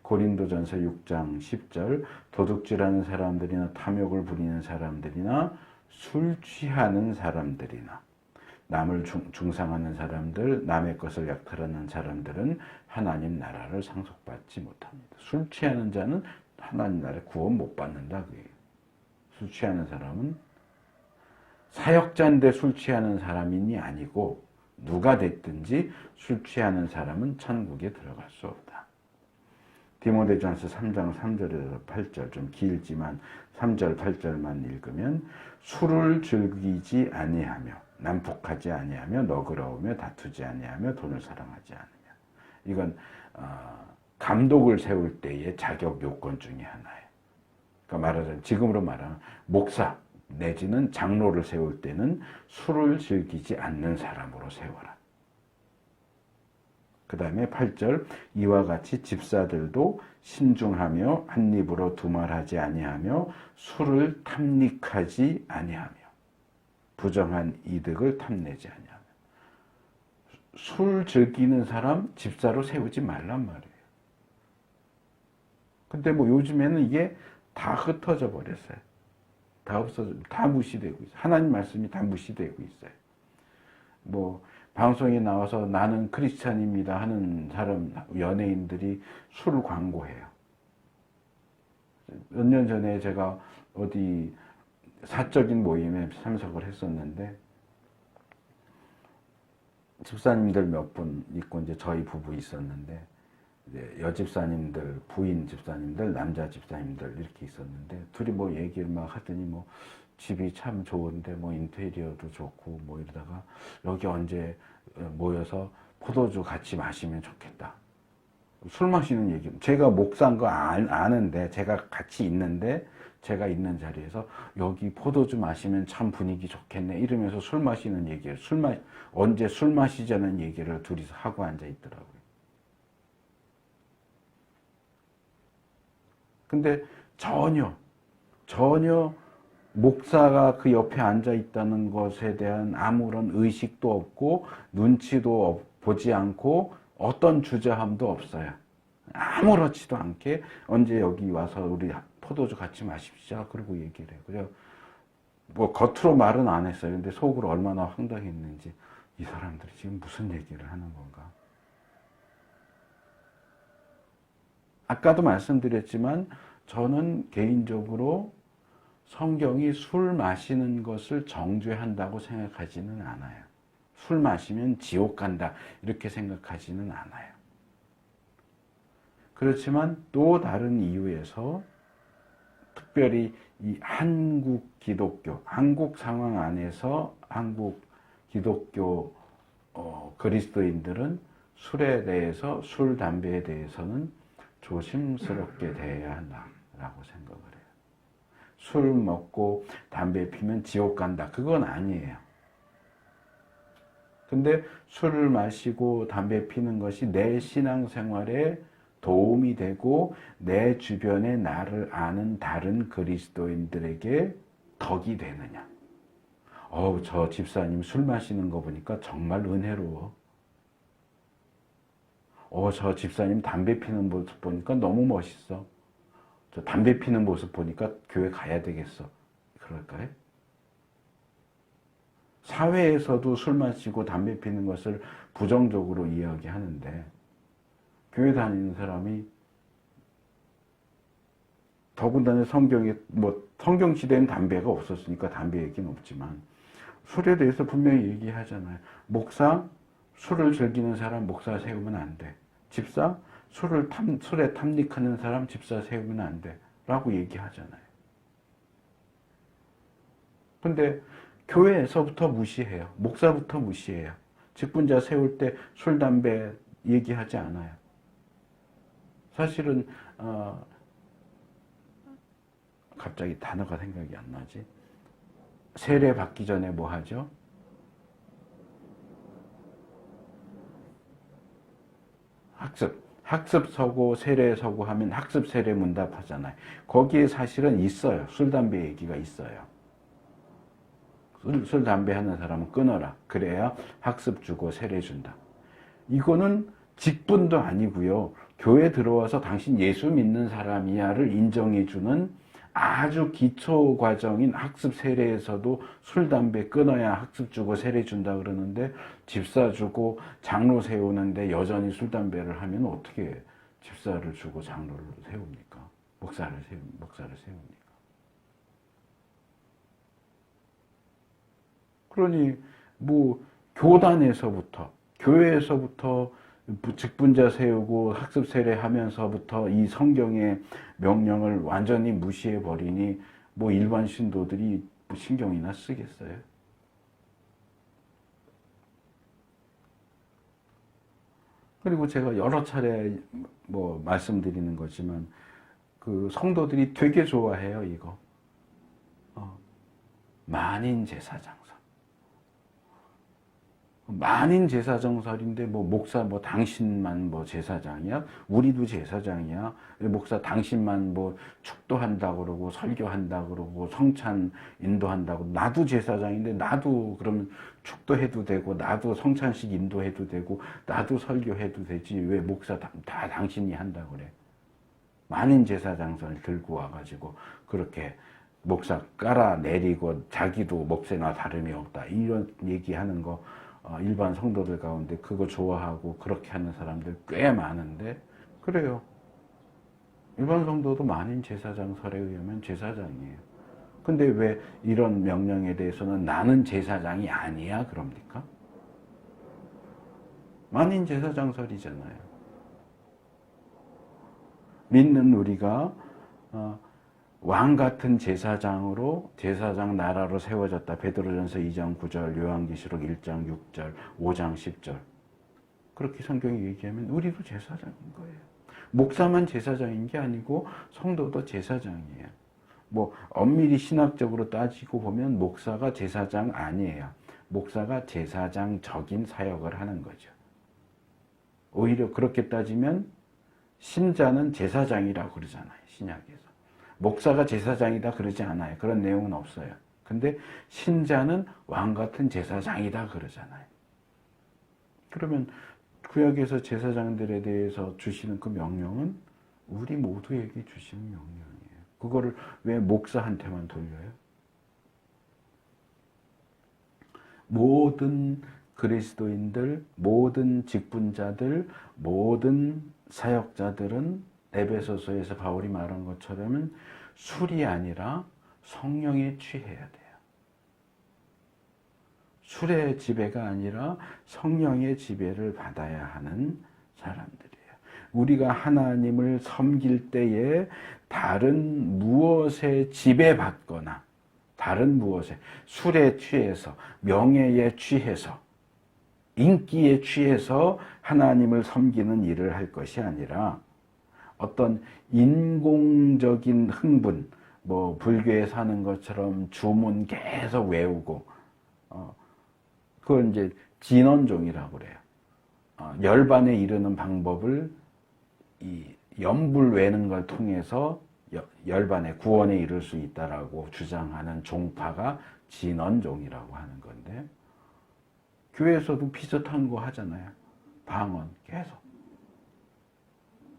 고린도전서 6장 10절, 도둑질하는 사람들이나 탐욕을 부리는 사람들이나 술 취하는 사람들이나 남을 중상하는 사람들, 남의 것을 약탈하는 사람들은 하나님 나라를 상속받지 못합니다. 술 취하는 자는 하나님 나라에 구원 못 받는다. 술 취하는 사람은 사역자인데 술 취하는 사람이 아니고 누가 됐든지 술 취하는 사람은 천국에 들어갈 수 없다. 디모데전서 3장 3절에서 8절, 좀 길지만 3절 8절만 읽으면, 술을 즐기지 아니하며 난폭하지 아니하며 너그러우며 다투지 아니하며 돈을 사랑하지 않으며. 이건 감독을 세울 때의 자격 요건 중에 하나예요. 그러니까 말하자면 지금으로 말하면 목사 내지는 장로를 세울 때는 술을 즐기지 않는 사람으로 세워라. 그 다음에 8절, 이와 같이 집사들도 신중하며 한 입으로 두말하지 아니하며 술을 탐닉하지 아니하며 부정한 이득을 탐내지 아니하며. 술 즐기는 사람 집사로 세우지 말란 말이에요. 근데 뭐 요즘에는 이게 다 흩어져 버렸어요. 다 없어져, 다 무시되고 있어요. 하나님 말씀이 다 무시되고 있어요. 뭐 방송에 나와서 나는 크리스찬입니다 하는 사람, 연예인들이 술 광고해요. 몇 년 전에 제가 어디 사적인 모임에 참석을 했었는데, 집사님들 몇 분 있고 이제 저희 부부 있었는데, 이제 여집사님들, 부인 집사님들, 남자 집사님들 이렇게 있었는데, 둘이 뭐 얘기를 막 하더니 뭐 집이 참 좋은데 뭐 인테리어도 좋고 뭐 이러다가 여기 언제 모여서 포도주 같이 마시면 좋겠다. 술 마시는 얘기, 제가 목사인 거 아는데, 제가 같이 있는데, 제가 있는 자리에서 여기 포도주 마시면 참 분위기 좋겠네 이러면서 술 마시는 얘기를, 언제 술 마시자는 얘기를 둘이서 하고 앉아 있더라고요. 근데 전혀 전혀 목사가 그 옆에 앉아 있다는 것에 대한 아무런 의식도 없고 눈치도 보지 않고 어떤 주저함도 없어요. 아무렇지도 않게 언제 여기 와서 우리 포도주 같이 마십시오. 그러고 얘기를 해요. 그래서 뭐 겉으로 말은 안 했어요. 근데 속으로 얼마나 황당했는지 이 사람들이 지금 무슨 얘기를 하는 건가. 아까도 말씀드렸지만 저는 개인적으로 성경이 술 마시는 것을 정죄한다고 생각하지는 않아요. 술 마시면 지옥 간다 이렇게 생각하지는 않아요. 그렇지만 또 다른 이유에서 특별히 이 한국 기독교, 한국 상황 안에서 한국 기독교 그리스도인들은 술에 대해서, 술, 담배에 대해서는 조심스럽게 대해야 한다라고 생각을 해요. 술 먹고 담배 피면 지옥 간다. 그건 아니에요. 근데 술을 마시고 담배 피는 것이 내 신앙생활에 도움이 되고 내 주변에 나를 아는 다른 그리스도인들에게 덕이 되느냐. 저 집사님 술 마시는 거 보니까 정말 은혜로워. 저 집사님 담배 피는 모습 보니까 너무 멋있어. 저 담배 피는 모습 보니까 교회 가야 되겠어. 그럴까요? 사회에서도 술 마시고 담배 피는 것을 부정적으로 이야기하는데 교회 다니는 사람이 더군다나 성경 시대엔 담배가 없었으니까 담배 얘기는 없지만 술에 대해서 분명히 얘기하잖아요. 목사, 술을 즐기는 사람 목사 세우면 안 돼. 집사, 술에 탐닉하는 사람 집사 세우면 안 돼. 라고 얘기하잖아요. 근데 교회에서부터 무시해요. 목사부터 무시해요. 직분자 세울 때 술, 담배 얘기하지 않아요. 사실은 갑자기 단어가 생각이 안 나지. 세례 받기 전에 뭐 하죠? 학습 서고 세례 서고 하면 학습 세례 문답 하잖아요. 거기에 사실은 있어요. 술, 담배 얘기가 있어요. 술, 담배 하는 사람은 끊어라. 그래야 학습 주고 세례 준다. 이거는 직분도 아니고요. 교회 들어와서 당신 예수 믿는 사람이야를 인정해주는 아주 기초 과정인 학습 세례에서도 술, 담배 끊어야 학습 주고 세례 준다 그러는데 집사 주고 장로 세우는데 여전히 술, 담배를 하면 어떻게 집사를 주고 장로를 세웁니까? 목사를 세웁니까? 그러니 뭐 교단에서부터 교회에서부터 직분자 세우고 학습 세례하면서부터 이 성경의 명령을 완전히 무시해 버리니 뭐 일반 신도들이 신경이나 쓰겠어요? 그리고 제가 여러 차례 뭐 말씀드리는 거지만 그 성도들이 되게 좋아해요, 이거. 만인 제사장설. 만인 제사장설인데 뭐 목사 뭐 당신만 뭐 제사장이야? 우리도 제사장이야? 목사 당신만 뭐 축도한다 그러고 설교한다 그러고 성찬 인도한다고 나도 제사장인데 나도 그러면 축도해도 되고 나도 성찬식 인도해도 되고 나도 설교해도 되지 왜 목사 다 당신이 한다 그래? 만인 제사장설 들고 와가지고 그렇게 목사 깔아내리고 자기도 몫에나 다름이 없다 이런 얘기하는 거 일반 성도들 가운데 그거 좋아하고 그렇게 하는 사람들 꽤 많은데 그래요. 일반 성도도 만인 제사장설에 의하면 제사장이에요. 근데 왜 이런 명령에 대해서는 나는 제사장이 아니야 그럽니까? 만인 제사장설이잖아요. 믿는 우리가 왕 같은 제사장으로 제사장 나라로 세워졌다. 베드로전서 2장 9절, 요한계시록 1장 6절, 5장 10절. 그렇게 성경이 얘기하면 우리도 제사장인 거예요. 목사만 제사장인 게 아니고 성도도 제사장이에요. 뭐 엄밀히 신학적으로 따지고 보면 목사가 제사장 아니에요. 목사가 제사장적인 사역을 하는 거죠. 오히려 그렇게 따지면 신자는 제사장이라고 그러잖아요. 신약에서. 목사가 제사장이다 그러지 않아요. 그런 내용은 없어요. 근데 신자는 왕 같은 제사장이다 그러잖아요. 그러면 구약에서 제사장들에 대해서 주시는 그 명령은 우리 모두에게 주시는 명령이에요. 그거를 왜 목사한테만 돌려요? 모든 그리스도인들, 모든 직분자들, 모든 사역자들은 에베소서에서 바울이 말한 것처럼 술이 아니라 성령에 취해야 돼요. 술의 지배가 아니라 성령의 지배를 받아야 하는 사람들이에요. 우리가 하나님을 섬길 때에 다른 무엇에 지배받거나 다른 무엇에 술에 취해서 명예에 취해서 인기에 취해서 하나님을 섬기는 일을 할 것이 아니라 어떤 인공적인 흥분, 뭐 불교에 사는 것처럼 주문 계속 외우고 그걸 이제 진언종이라고 그래요. 열반에 이르는 방법을 이 염불 외는 걸 통해서 열반의 구원에 이를 수 있다라고 주장하는 종파가 진언종이라고 하는 건데, 교회에서도 비슷한 거 하잖아요. 방언 계속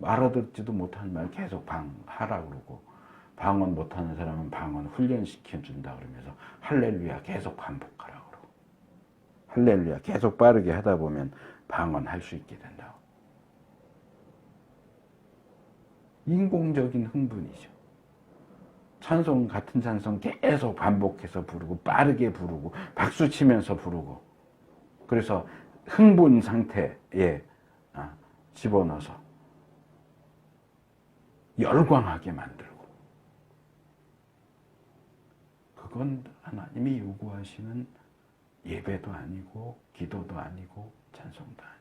알아듣지도 못하는 말 계속 하라 그러고, 방언 못하는 사람은 방언 훈련시켜준다 그러면서 할렐루야 계속 반복하라 그러고, 할렐루야 계속 빠르게 하다 보면 방언 할 수 있게 된다고. 인공적인 흥분이죠. 찬송, 같은 찬송 계속 반복해서 부르고 빠르게 부르고 박수 치면서 부르고, 그래서 흥분 상태에 집어넣어서 열광하게 만들고, 그건 하나님이 요구하시는 예배도 아니고 기도도 아니고 찬송도 아니에요.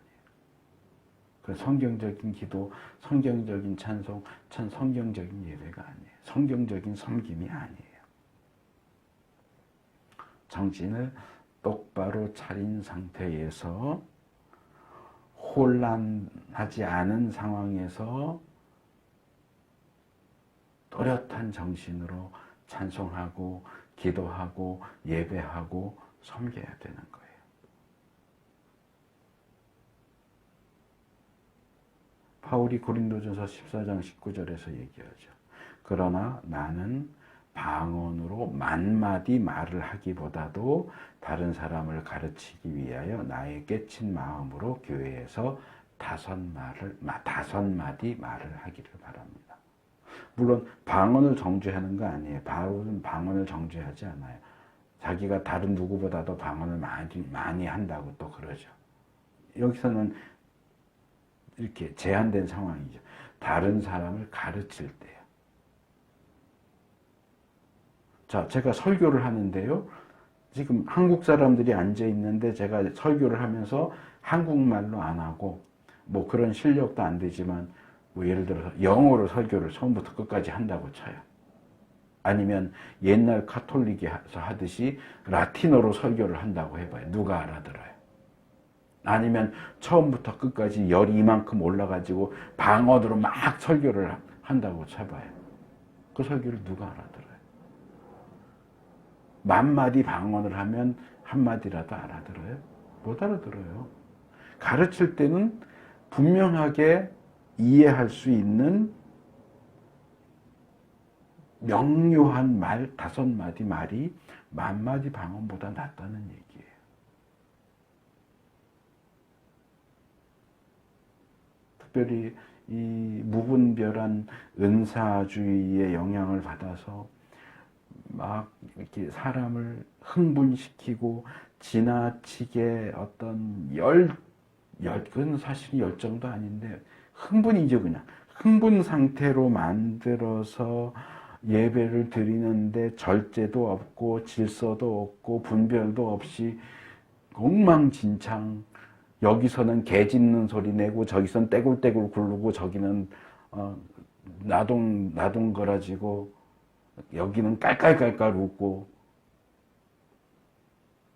그 성경적인 기도, 성경적인 찬송, 성경적인 예배가 아니에요. 성경적인 섬김이 아니에요. 정신을 똑바로 차린 상태에서 혼란하지 않은 상황에서 또렷한 정신으로 찬송하고 기도하고 예배하고 섬겨야 되는 거예요. 바울이 고린도전서 14장 19절에서 얘기하죠. 그러나 나는 방언으로 만마디 말을 하기보다도 다른 사람을 가르치기 위하여 나의 깨친 마음으로 교회에서 5마디 말을 하기를 바랍니다. 물론 방언을 정죄하는 거 아니에요. 바울은 방언을 정죄하지 않아요. 자기가 다른 누구보다도 방언을 많이 한다고 또 그러죠. 여기서는 이렇게 제한된 상황이죠. 다른 사람을 가르칠 때요. 자, 제가 설교를 하는데요. 지금 한국 사람들이 앉아 있는데 제가 설교를 하면서 한국말로 안 하고 뭐 그런 실력도 안 되지만 뭐 예를 들어서 영어로 설교를 처음부터 끝까지 한다고 쳐요. 아니면 옛날 카톨릭에서 하듯이 라틴어로 설교를 한다고 해봐요. 누가 알아들어요? 아니면 처음부터 끝까지 열이 이만큼 올라가지고 방언으로 막 설교를 한다고 쳐봐요. 그 설교를 누가 알아들어요? 만마디 방언을 하면 한마디라도 알아들어요? 못 알아들어요. 가르칠 때는 분명하게 이해할 수 있는 명료한 말 5마디 말이 만마디 방언보다 낫다는 얘기예요. 특별히 이 무분별한 은사주의의 영향을 받아서 막 이렇게 사람을 흥분시키고 지나치게 어떤 그건 사실 열정도 아닌데 흥분이죠. 그냥 흥분 상태로 만들어서 예배를 드리는데 절제도 없고 질서도 없고 분별도 없이 엉망진창, 여기서는 개 짖는 소리 내고 저기서는 떼굴떼굴 굴르고 저기는 나동거라지고 여기는 깔깔깔깔 웃고.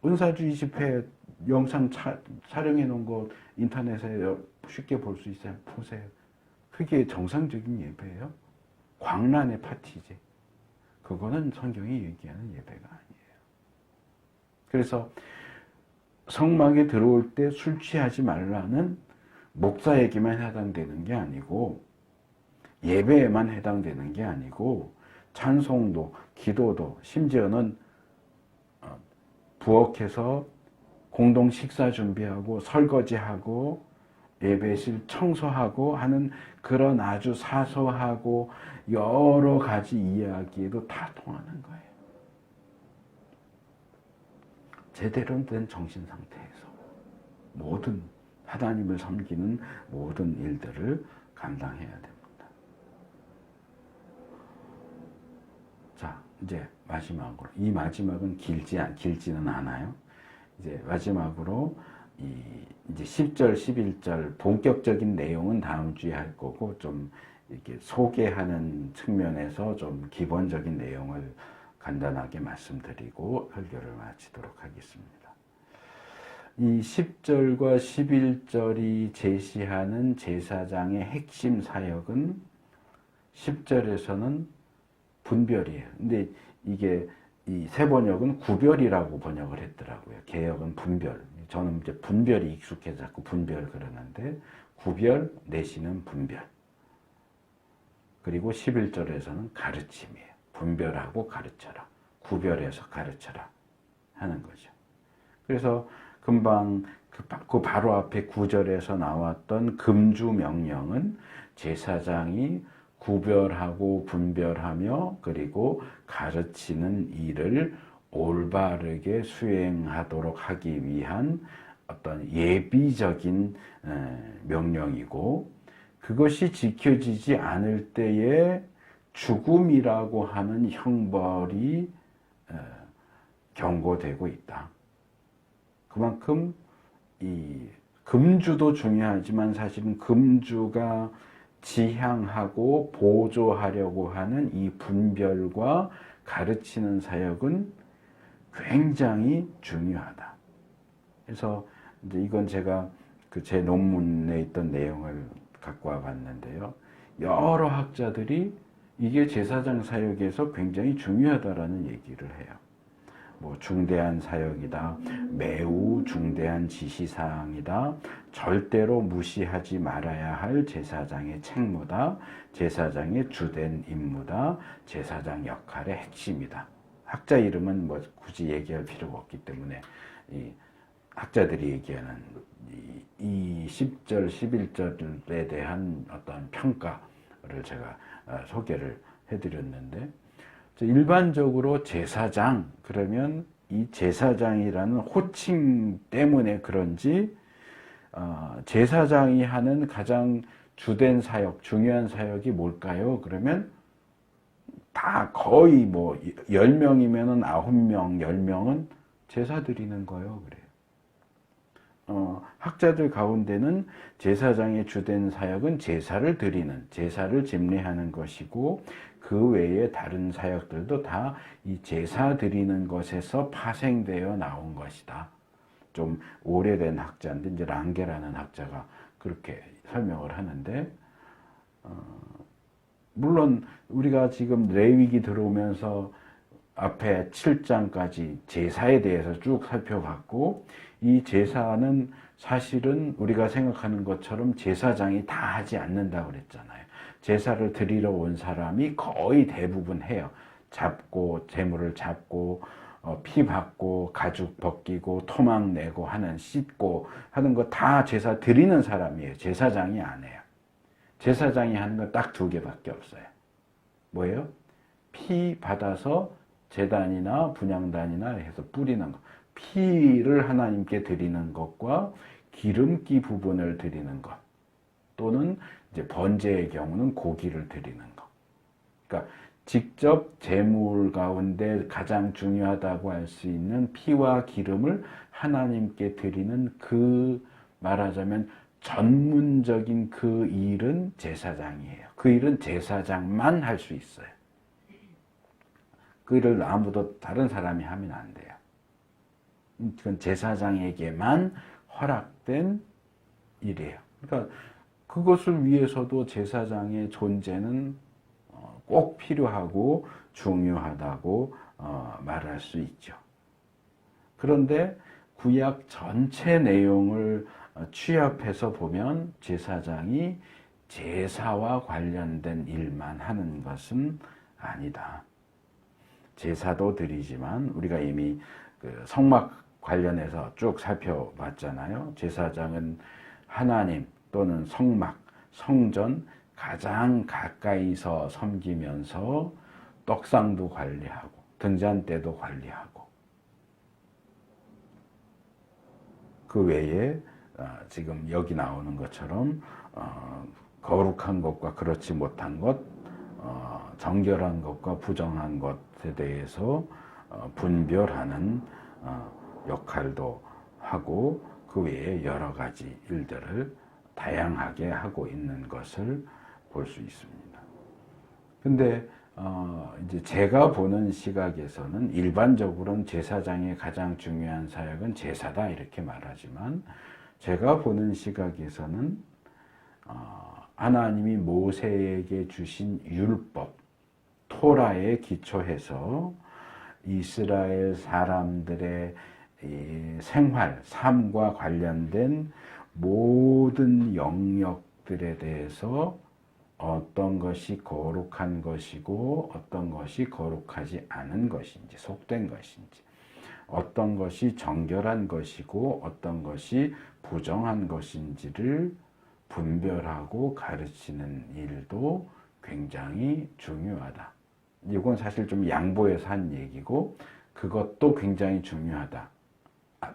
은사주의 집회 영상 촬영해 놓은 거 인터넷에 쉽게 볼 수 있어요. 보세요. 그게 정상적인 예배예요? 광란의 파티지. 그거는 성경이 얘기하는 예배가 아니에요. 그래서 성막에 들어올 때 술 취하지 말라는 목사에게만 해당되는 게 아니고 예배에만 해당되는 게 아니고 찬송도, 기도도, 심지어는 부엌에서 공동 식사 준비하고 설거지하고 예배실 청소하고 하는 그런 아주 사소하고 여러 가지 이야기에도 다 통하는 거예요. 제대로 된 정신 상태에서 모든 하나님을 섬기는 모든 일들을 감당해야 됩니다. 자, 이제 마지막으로 이 마지막은 길지는 않아요. 이제 마지막으로 이제 10절, 11절 본격적인 내용은 다음 주에 할 거고 좀 이렇게 소개하는 측면에서 좀 기본적인 내용을 간단하게 말씀드리고 설교를 마치도록 하겠습니다. 이 10절과 11절이 제시하는 제사장의 핵심 사역은 10절에서는 분별이에요. 근데 이게 이 새 번역은 구별이라고 번역을 했더라고요. 개역은 분별. 저는 이제 분별이 익숙해서 자꾸 분별 그러는데 구별 내지는 분별. 그리고 11절에서는 가르침이에요. 분별하고 가르쳐라. 구별해서 가르쳐라 하는 거죠. 그래서 금방 그 바로 앞에 9절에서 나왔던 금주 명령은 제사장이 구별하고 분별하며 그리고 가르치는 일을 올바르게 수행하도록 하기 위한 어떤 예비적인 명령이고 그것이 지켜지지 않을 때에 죽음이라고 하는 형벌이 경고되고 있다. 그만큼 이 금주도 중요하지만 사실은 금주가 지향하고 보조하려고 하는 이 분별과 가르치는 사역은 굉장히 중요하다. 그래서 이제 이건 제가 제 논문에 있던 내용을 갖고 와 봤는데요. 여러 학자들이 이게 제사장 사역에서 굉장히 중요하다라는 얘기를 해요. 뭐 중대한 사역이다, 매우 중대한 지시사항이다, 절대로 무시하지 말아야 할 제사장의 책무다, 제사장의 주된 임무다, 제사장 역할의 핵심이다. 학자 이름은 뭐 굳이 얘기할 필요가 없기 때문에 이 학자들이 얘기하는 이 10절, 11절에 대한 어떤 평가를 제가 소개를 해드렸는데 일반적으로 제사장 그러면 이 제사장이라는 호칭 때문에 그런지 제사장이 하는 가장 주된 사역, 중요한 사역이 뭘까요? 그러면 다 거의 뭐 10명이면은 9명, 10명은 제사 드리는 거예요. 그래요. 학자들 가운데는 제사장의 주된 사역은 제사를 드리는, 제사를 집례하는 것이고 그 외에 다른 사역들도 다 이 제사 드리는 것에서 파생되어 나온 것이다. 좀 오래된 학자인데 이제 랑게라는 학자가 그렇게 설명을 하는데 물론 우리가 지금 레위기 들어오면서 앞에 7장까지 제사에 대해서 쭉 살펴봤고 이 제사는 사실은 우리가 생각하는 것처럼 제사장이 다 하지 않는다고 그랬잖아요. 제사를 드리러 온 사람이 거의 대부분 해요. 잡고 제물을 잡고 피 받고 가죽 벗기고 토막 내고 하는 씻고 하는 거 다 제사 드리는 사람이에요. 제사장이 안 해요. 제사장이 하는 건 딱 2개밖에 없어요. 뭐예요? 피 받아서 제단이나 분향단이나 해서 뿌리는 것. 피를 하나님께 드리는 것과 기름기 부분을 드리는 것. 또는 이제 번제의 경우는 고기를 드리는 것. 그러니까 직접 제물 가운데 가장 중요하다고 할 수 있는 피와 기름을 하나님께 드리는 그 말하자면 전문적인 그 일은 제사장이에요. 그 일은 제사장만 할 수 있어요. 그 일을 아무도 다른 사람이 하면 안 돼요. 그건 제사장에게만 허락된 일이에요. 그러니까 그것을 위해서도 제사장의 존재는 꼭 필요하고 중요하다고 말할 수 있죠. 그런데 구약 전체 내용을 취합해서 보면 제사장이 제사와 관련된 일만 하는 것은 아니다. 제사도 드리지만 우리가 이미 그 성막 관련해서 쭉 살펴봤잖아요. 제사장은 하나님 또는 성막, 성전 가장 가까이서 섬기면서 떡상도 관리하고 등잔 때도 관리하고 그 외에 지금 여기 나오는 것처럼 거룩한 것과 그렇지 못한 것, 정결한 것과 부정한 것에 대해서 분별하는 역할도 하고 그 외에 여러 가지 일들을 다양하게 하고 있는 것을 볼 수 있습니다. 근데 이제 제가 보는 시각에서는 일반적으로는 제사장의 가장 중요한 사역은 제사다 이렇게 말하지만 제가 보는 시각에서는 하나님이 모세에게 주신 율법, 토라에 기초해서 이스라엘 사람들의 생활, 삶과 관련된 모든 영역들에 대해서 어떤 것이 거룩한 것이고 어떤 것이 거룩하지 않은 것인지, 속된 것인지, 어떤 것이 정결한 것이고 어떤 것이 부정한 것인지를 분별하고 가르치는 일도 굉장히 중요하다. 이건 사실 좀 양보해서 한 얘기고 그것도 굉장히 중요하다.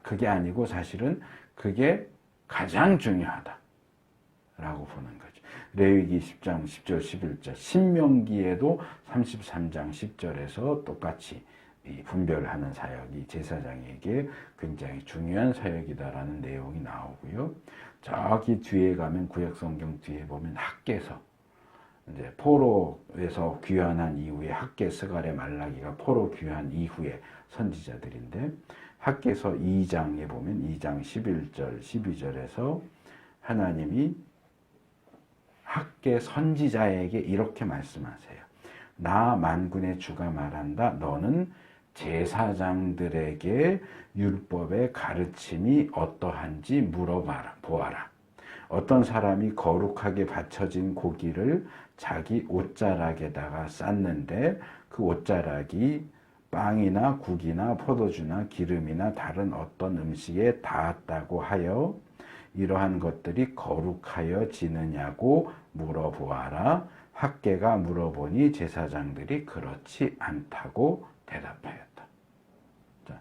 그게 아니고 사실은 그게 가장 중요하다 라고 보는 거죠. 레위기 10장 10절 11절 신명기에도 33장 10절에서 똑같이 분별하는 사역이 제사장에게 굉장히 중요한 사역이다라는 내용이 나오고요. 저기 뒤에 가면 구약성경 뒤에 보면 학개서 이제 포로에서 귀환한 이후에 학개, 스가랴, 말라기가 포로 귀환 이후에 선지자들인데 학개서 2장에 보면 2장 11절 12절에서 하나님이 학개 선지자에게 이렇게 말씀하세요. 나 만군의 주가 말한다. 너는 제사장들에게 율법의 가르침이 어떠한지 보아라. 어떤 사람이 거룩하게 바쳐진 고기를 자기 옷자락에다가 쌌는데 그 옷자락이 빵이나 국이나 포도주나 기름이나 다른 어떤 음식에 닿았다고 하여 이러한 것들이 거룩하여 지느냐고 물어보아라. 학개가 물어보니 제사장들이 그렇지 않다고 대답하였다. 자,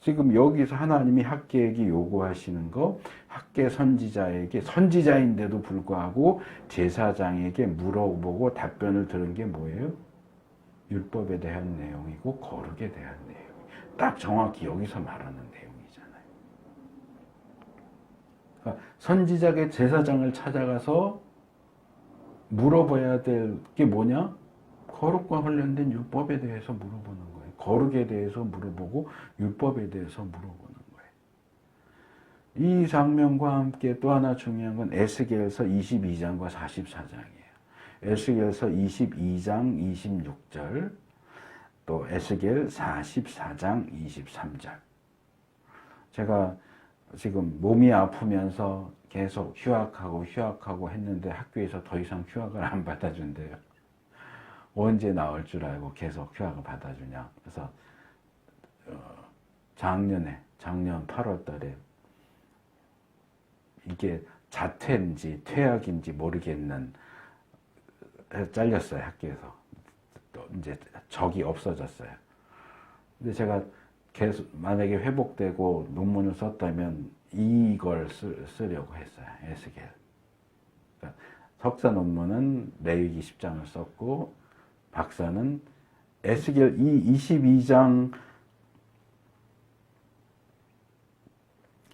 지금 여기서 하나님이 학개에게 요구하시는 거, 학개 선지자에게 선지자인데도 불구하고 제사장에게 물어보고 답변을 들은 게 뭐예요? 율법에 대한 내용이고 거룩에 대한 내용. 딱 정확히 여기서 말하는 내용이잖아요. 그러니까 선지자의 제사장을 찾아가서 물어봐야 될 게 뭐냐? 거룩과 관련된 율법에 대해서 물어보는 거예요. 거룩에 대해서 물어보고 율법에 대해서 물어보는 거예요. 이 장면과 함께 또 하나 중요한 건 에스겔서 22장과 44장이에요. 에스겔서 22장 26절 또 에스겔 44장 23절. 제가 지금 몸이 아프면서 계속 휴학하고 했는데 학교에서 더 이상 휴학을 안 받아준대요. 언제 나올 줄 알고 계속 휴학을 받아주냐. 그래서 작년 8월 달에 이게 자퇴인지 퇴학인지 모르겠는 잘렸어요. 학교에서. 또 이제 적이 없어졌어요. 근데 제가 계속 만약에 회복되고 논문을 썼다면 이걸 쓰려고 했어요. 에스겔. 그러니까 석사 논문은 레위기 10장을 썼고 박사는 에스겔 22장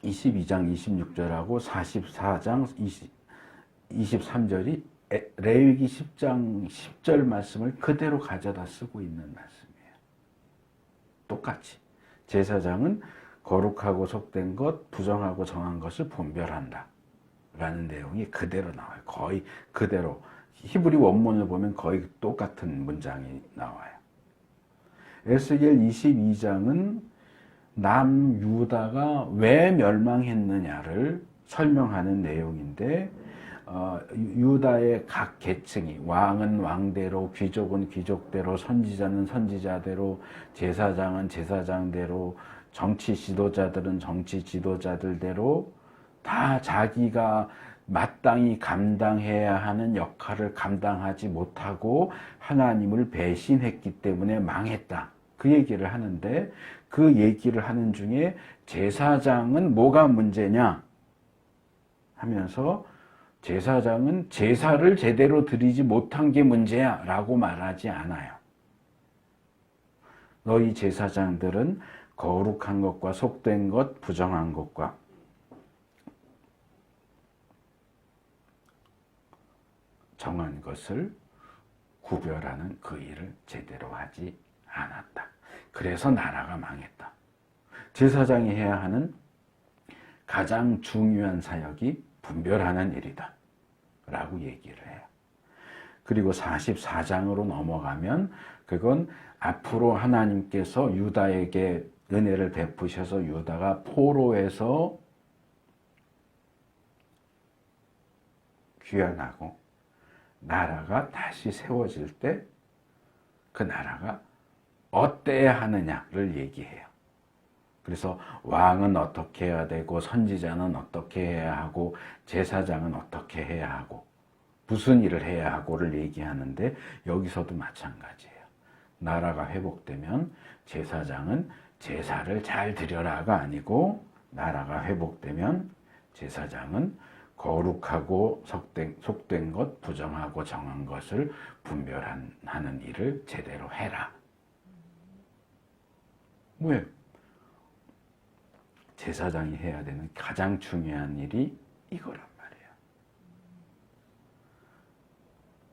26절하고 44장 23절이 레위기 10장 10절 말씀을 그대로 가져다 쓰고 있는 말씀이에요. 똑같이. 제사장은 거룩하고 속된 것, 부정하고 정한 것을 분별한다. 라는 내용이 그대로 나와요. 거의 그대로 히브리 원문을 보면 거의 똑같은 문장이 나와요. 에스겔 22장은 남유다가 왜 멸망했느냐를 설명하는 내용인데, 유다의 각 계층이, 왕은 왕대로, 귀족은 귀족대로, 선지자는 선지자대로, 제사장은 제사장대로, 정치 지도자들은 정치 지도자들대로 다 자기가 마땅히 감당해야 하는 역할을 감당하지 못하고 하나님을 배신했기 때문에 망했다. 그 얘기를 하는데, 그 얘기를 하는 중에 제사장은 뭐가 문제냐 하면서, 제사장은 제사를 제대로 드리지 못한 게 문제야 라고 말하지 않아요. 너희 제사장들은 거룩한 것과 속된 것, 부정한 것과 정한 것을 구별하는 그 일을 제대로 하지 않았다. 그래서 나라가 망했다. 제사장이 해야 하는 가장 중요한 사역이 분별하는 일이다 라고 얘기를 해요. 그리고 44장으로 넘어가면 그건 앞으로 하나님께서 유다에게 은혜를 베푸셔서 유다가 포로에서 귀환하고 나라가 다시 세워질 때 그 나라가 어때야 하느냐를 얘기해요. 그래서 왕은 어떻게 해야 되고, 선지자는 어떻게 해야 하고, 제사장은 어떻게 해야 하고, 무슨 일을 해야 하고를 얘기하는데, 여기서도 마찬가지예요. 나라가 회복되면 제사장은 제사를 잘 드려라가 아니고, 나라가 회복되면 제사장은 거룩하고 속된 것, 부정하고 정한 것을 분별하는 일을 제대로 해라. 왜? 제사장이 해야 되는 가장 중요한 일이 이거란 말이에요.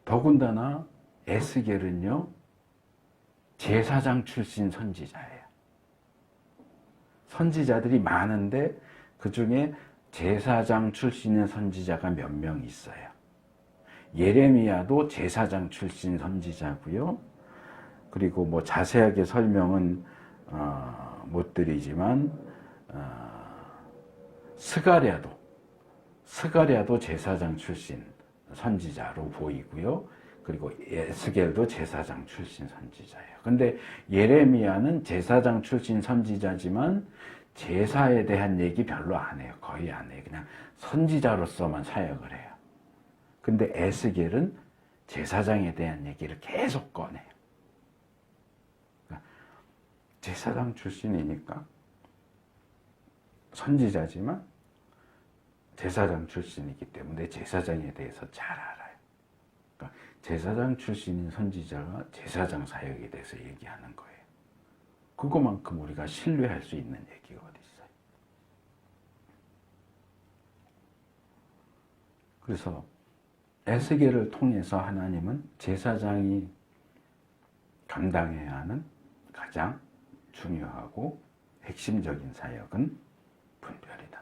더군다나 에스겔은요, 제사장 출신 선지자예요. 선지자들이 많은데 그 중에 제사장 출신의 선지자가 몇 명 있어요. 예레미야도 제사장 출신 선지자고요. 그리고 뭐 자세하게 설명은 못 드리지만 스가랴도 제사장 출신 선지자로 보이고요. 그리고 에스겔도 제사장 출신 선지자예요. 근데 예레미야는 제사장 출신 선지자지만 제사에 대한 얘기 별로 안 해요. 거의 안 해요. 그냥 선지자로서만 사역을 해요. 근데 에스겔은 제사장에 대한 얘기를 계속 꺼내요. 그러니까 제사장 출신이니까 선지자지만 제사장 출신이기 때문에 제사장에 대해서 잘 알아요. 그러니까 제사장 출신인 선지자가 제사장 사역에 대해서 얘기하는 거예요. 그거만큼 우리가 신뢰할 수 있는 얘기가 어디 있어요. 그래서 에스겔을 통해서 하나님은 제사장이 감당해야 하는 가장 중요하고 핵심적인 사역은 분별이다.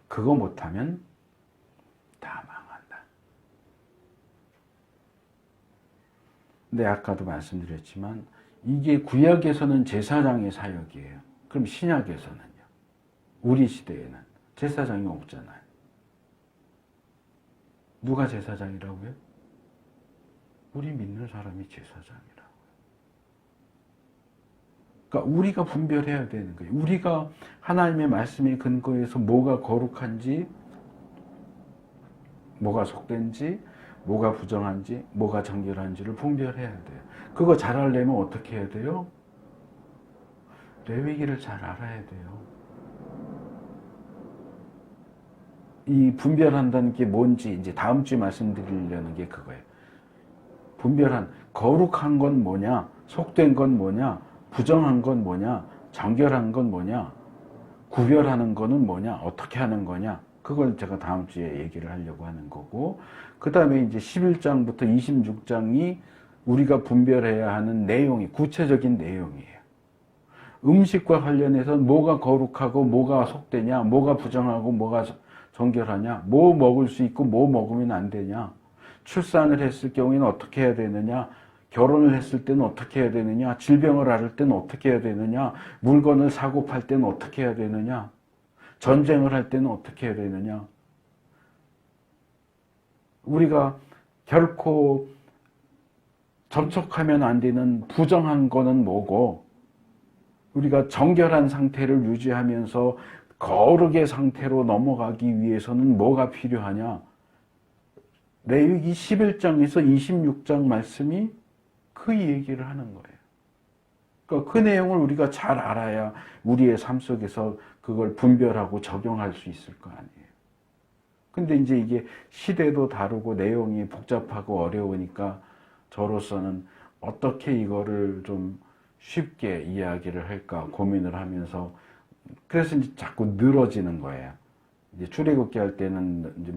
그거 못하면 다 망한다. 근데 아까도 말씀드렸지만 이게 구약에서는 제사장의 사역이에요. 그럼 신약에서는요? 우리 시대에는 제사장이 없잖아요. 누가 제사장이라고요? 우리 믿는 사람이 제사장이라고요. 그러니까 우리가 분별해야 되는 거예요. 우리가 하나님의 말씀에 근거해서 뭐가 거룩한지, 뭐가 속된지, 뭐가 부정한지, 뭐가 정결한지를 분별해야 돼요. 그거 잘 알려면 어떻게 해야 돼요? 레위기를 잘 알아야 돼요. 이 분별한다는 게 뭔지 이제 다음 주에 말씀드리려는 게 그거예요. 분별한, 거룩한 건 뭐냐, 속된 건 뭐냐, 부정한 건 뭐냐, 정결한 건 뭐냐, 구별하는 거는 뭐냐, 어떻게 하는 거냐, 그걸 제가 다음 주에 얘기를 하려고 하는 거고, 그 다음에 이제 11장부터 26장이 우리가 분별해야 하는 내용이, 구체적인 내용이에요. 음식과 관련해서 뭐가 거룩하고 뭐가 속되냐, 뭐가 부정하고 뭐가 정결하냐? 뭐 먹을 수 있고 뭐 먹으면 안 되냐? 출산을 했을 경우에는 어떻게 해야 되느냐? 결혼을 했을 때는 어떻게 해야 되느냐? 질병을 앓을 때는 어떻게 해야 되느냐? 물건을 사고 팔 때는 어떻게 해야 되느냐? 전쟁을 할 때는 어떻게 해야 되느냐? 우리가 결코 접촉하면 안 되는 부정한 거는 뭐고, 우리가 정결한 상태를 유지하면서 거룩의 상태로 넘어가기 위해서는 뭐가 필요하냐? 레위기 11장에서 26장 말씀이 그 얘기를 하는 거예요. 그러니까 그 내용을 우리가 잘 알아야 우리의 삶 속에서 그걸 분별하고 적용할 수 있을 거 아니에요. 근데 이제 이게 시대도 다르고 내용이 복잡하고 어려우니까 저로서는 어떻게 이거를 좀 쉽게 이야기를 할까 고민을 하면서, 그래서 이제 자꾸 늘어지는 거예요. 이제 출애굽기 할 때는 이제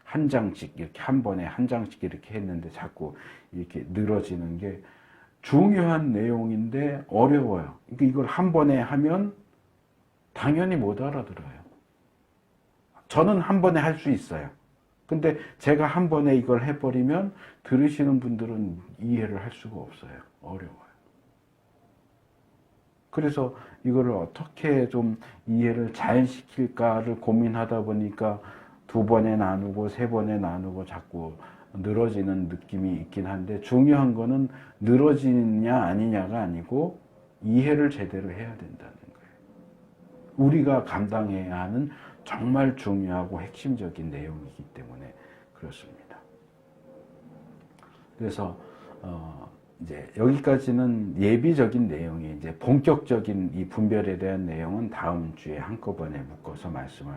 한 장씩 이렇게 한 번에 한 장씩 이렇게 했는데 자꾸 이렇게 늘어지는 게 중요한 내용인데 어려워요. 그러니까 이걸 한 번에 하면 당연히 못 알아들어요. 저는 한 번에 할 수 있어요. 근데 제가 한 번에 이걸 해버리면 들으시는 분들은 이해를 할 수가 없어요. 어려워요. 그래서 이거를 어떻게 좀 이해를 잘 시킬까를 고민하다 보니까 두 번에 나누고 세 번에 나누고 자꾸 늘어지는 느낌이 있긴 한데, 중요한 거는 늘어지냐 아니냐가 아니고 이해를 제대로 해야 된다는 거예요. 우리가 감당해야 하는 정말 중요하고 핵심적인 내용이기 때문에 그렇습니다. 그래서 이제 여기까지는 예비적인 내용이, 이제 본격적인 이 분별에 대한 내용은 다음 주에 한꺼번에 묶어서 말씀을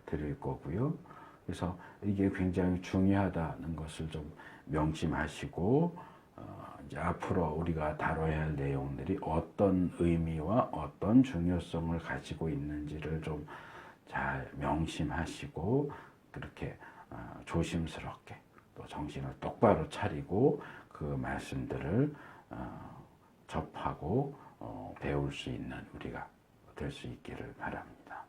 드릴 거고요. 그래서 이게 굉장히 중요하다는 것을 좀 명심하시고, 이제 앞으로 우리가 다뤄야 할 내용들이 어떤 의미와 어떤 중요성을 가지고 있는지를 좀 잘 명심하시고, 그렇게 조심스럽게 또 정신을 똑바로 차리고 그 말씀들을 접하고 배울 수 있는 우리가 될 수 있기를 바랍니다.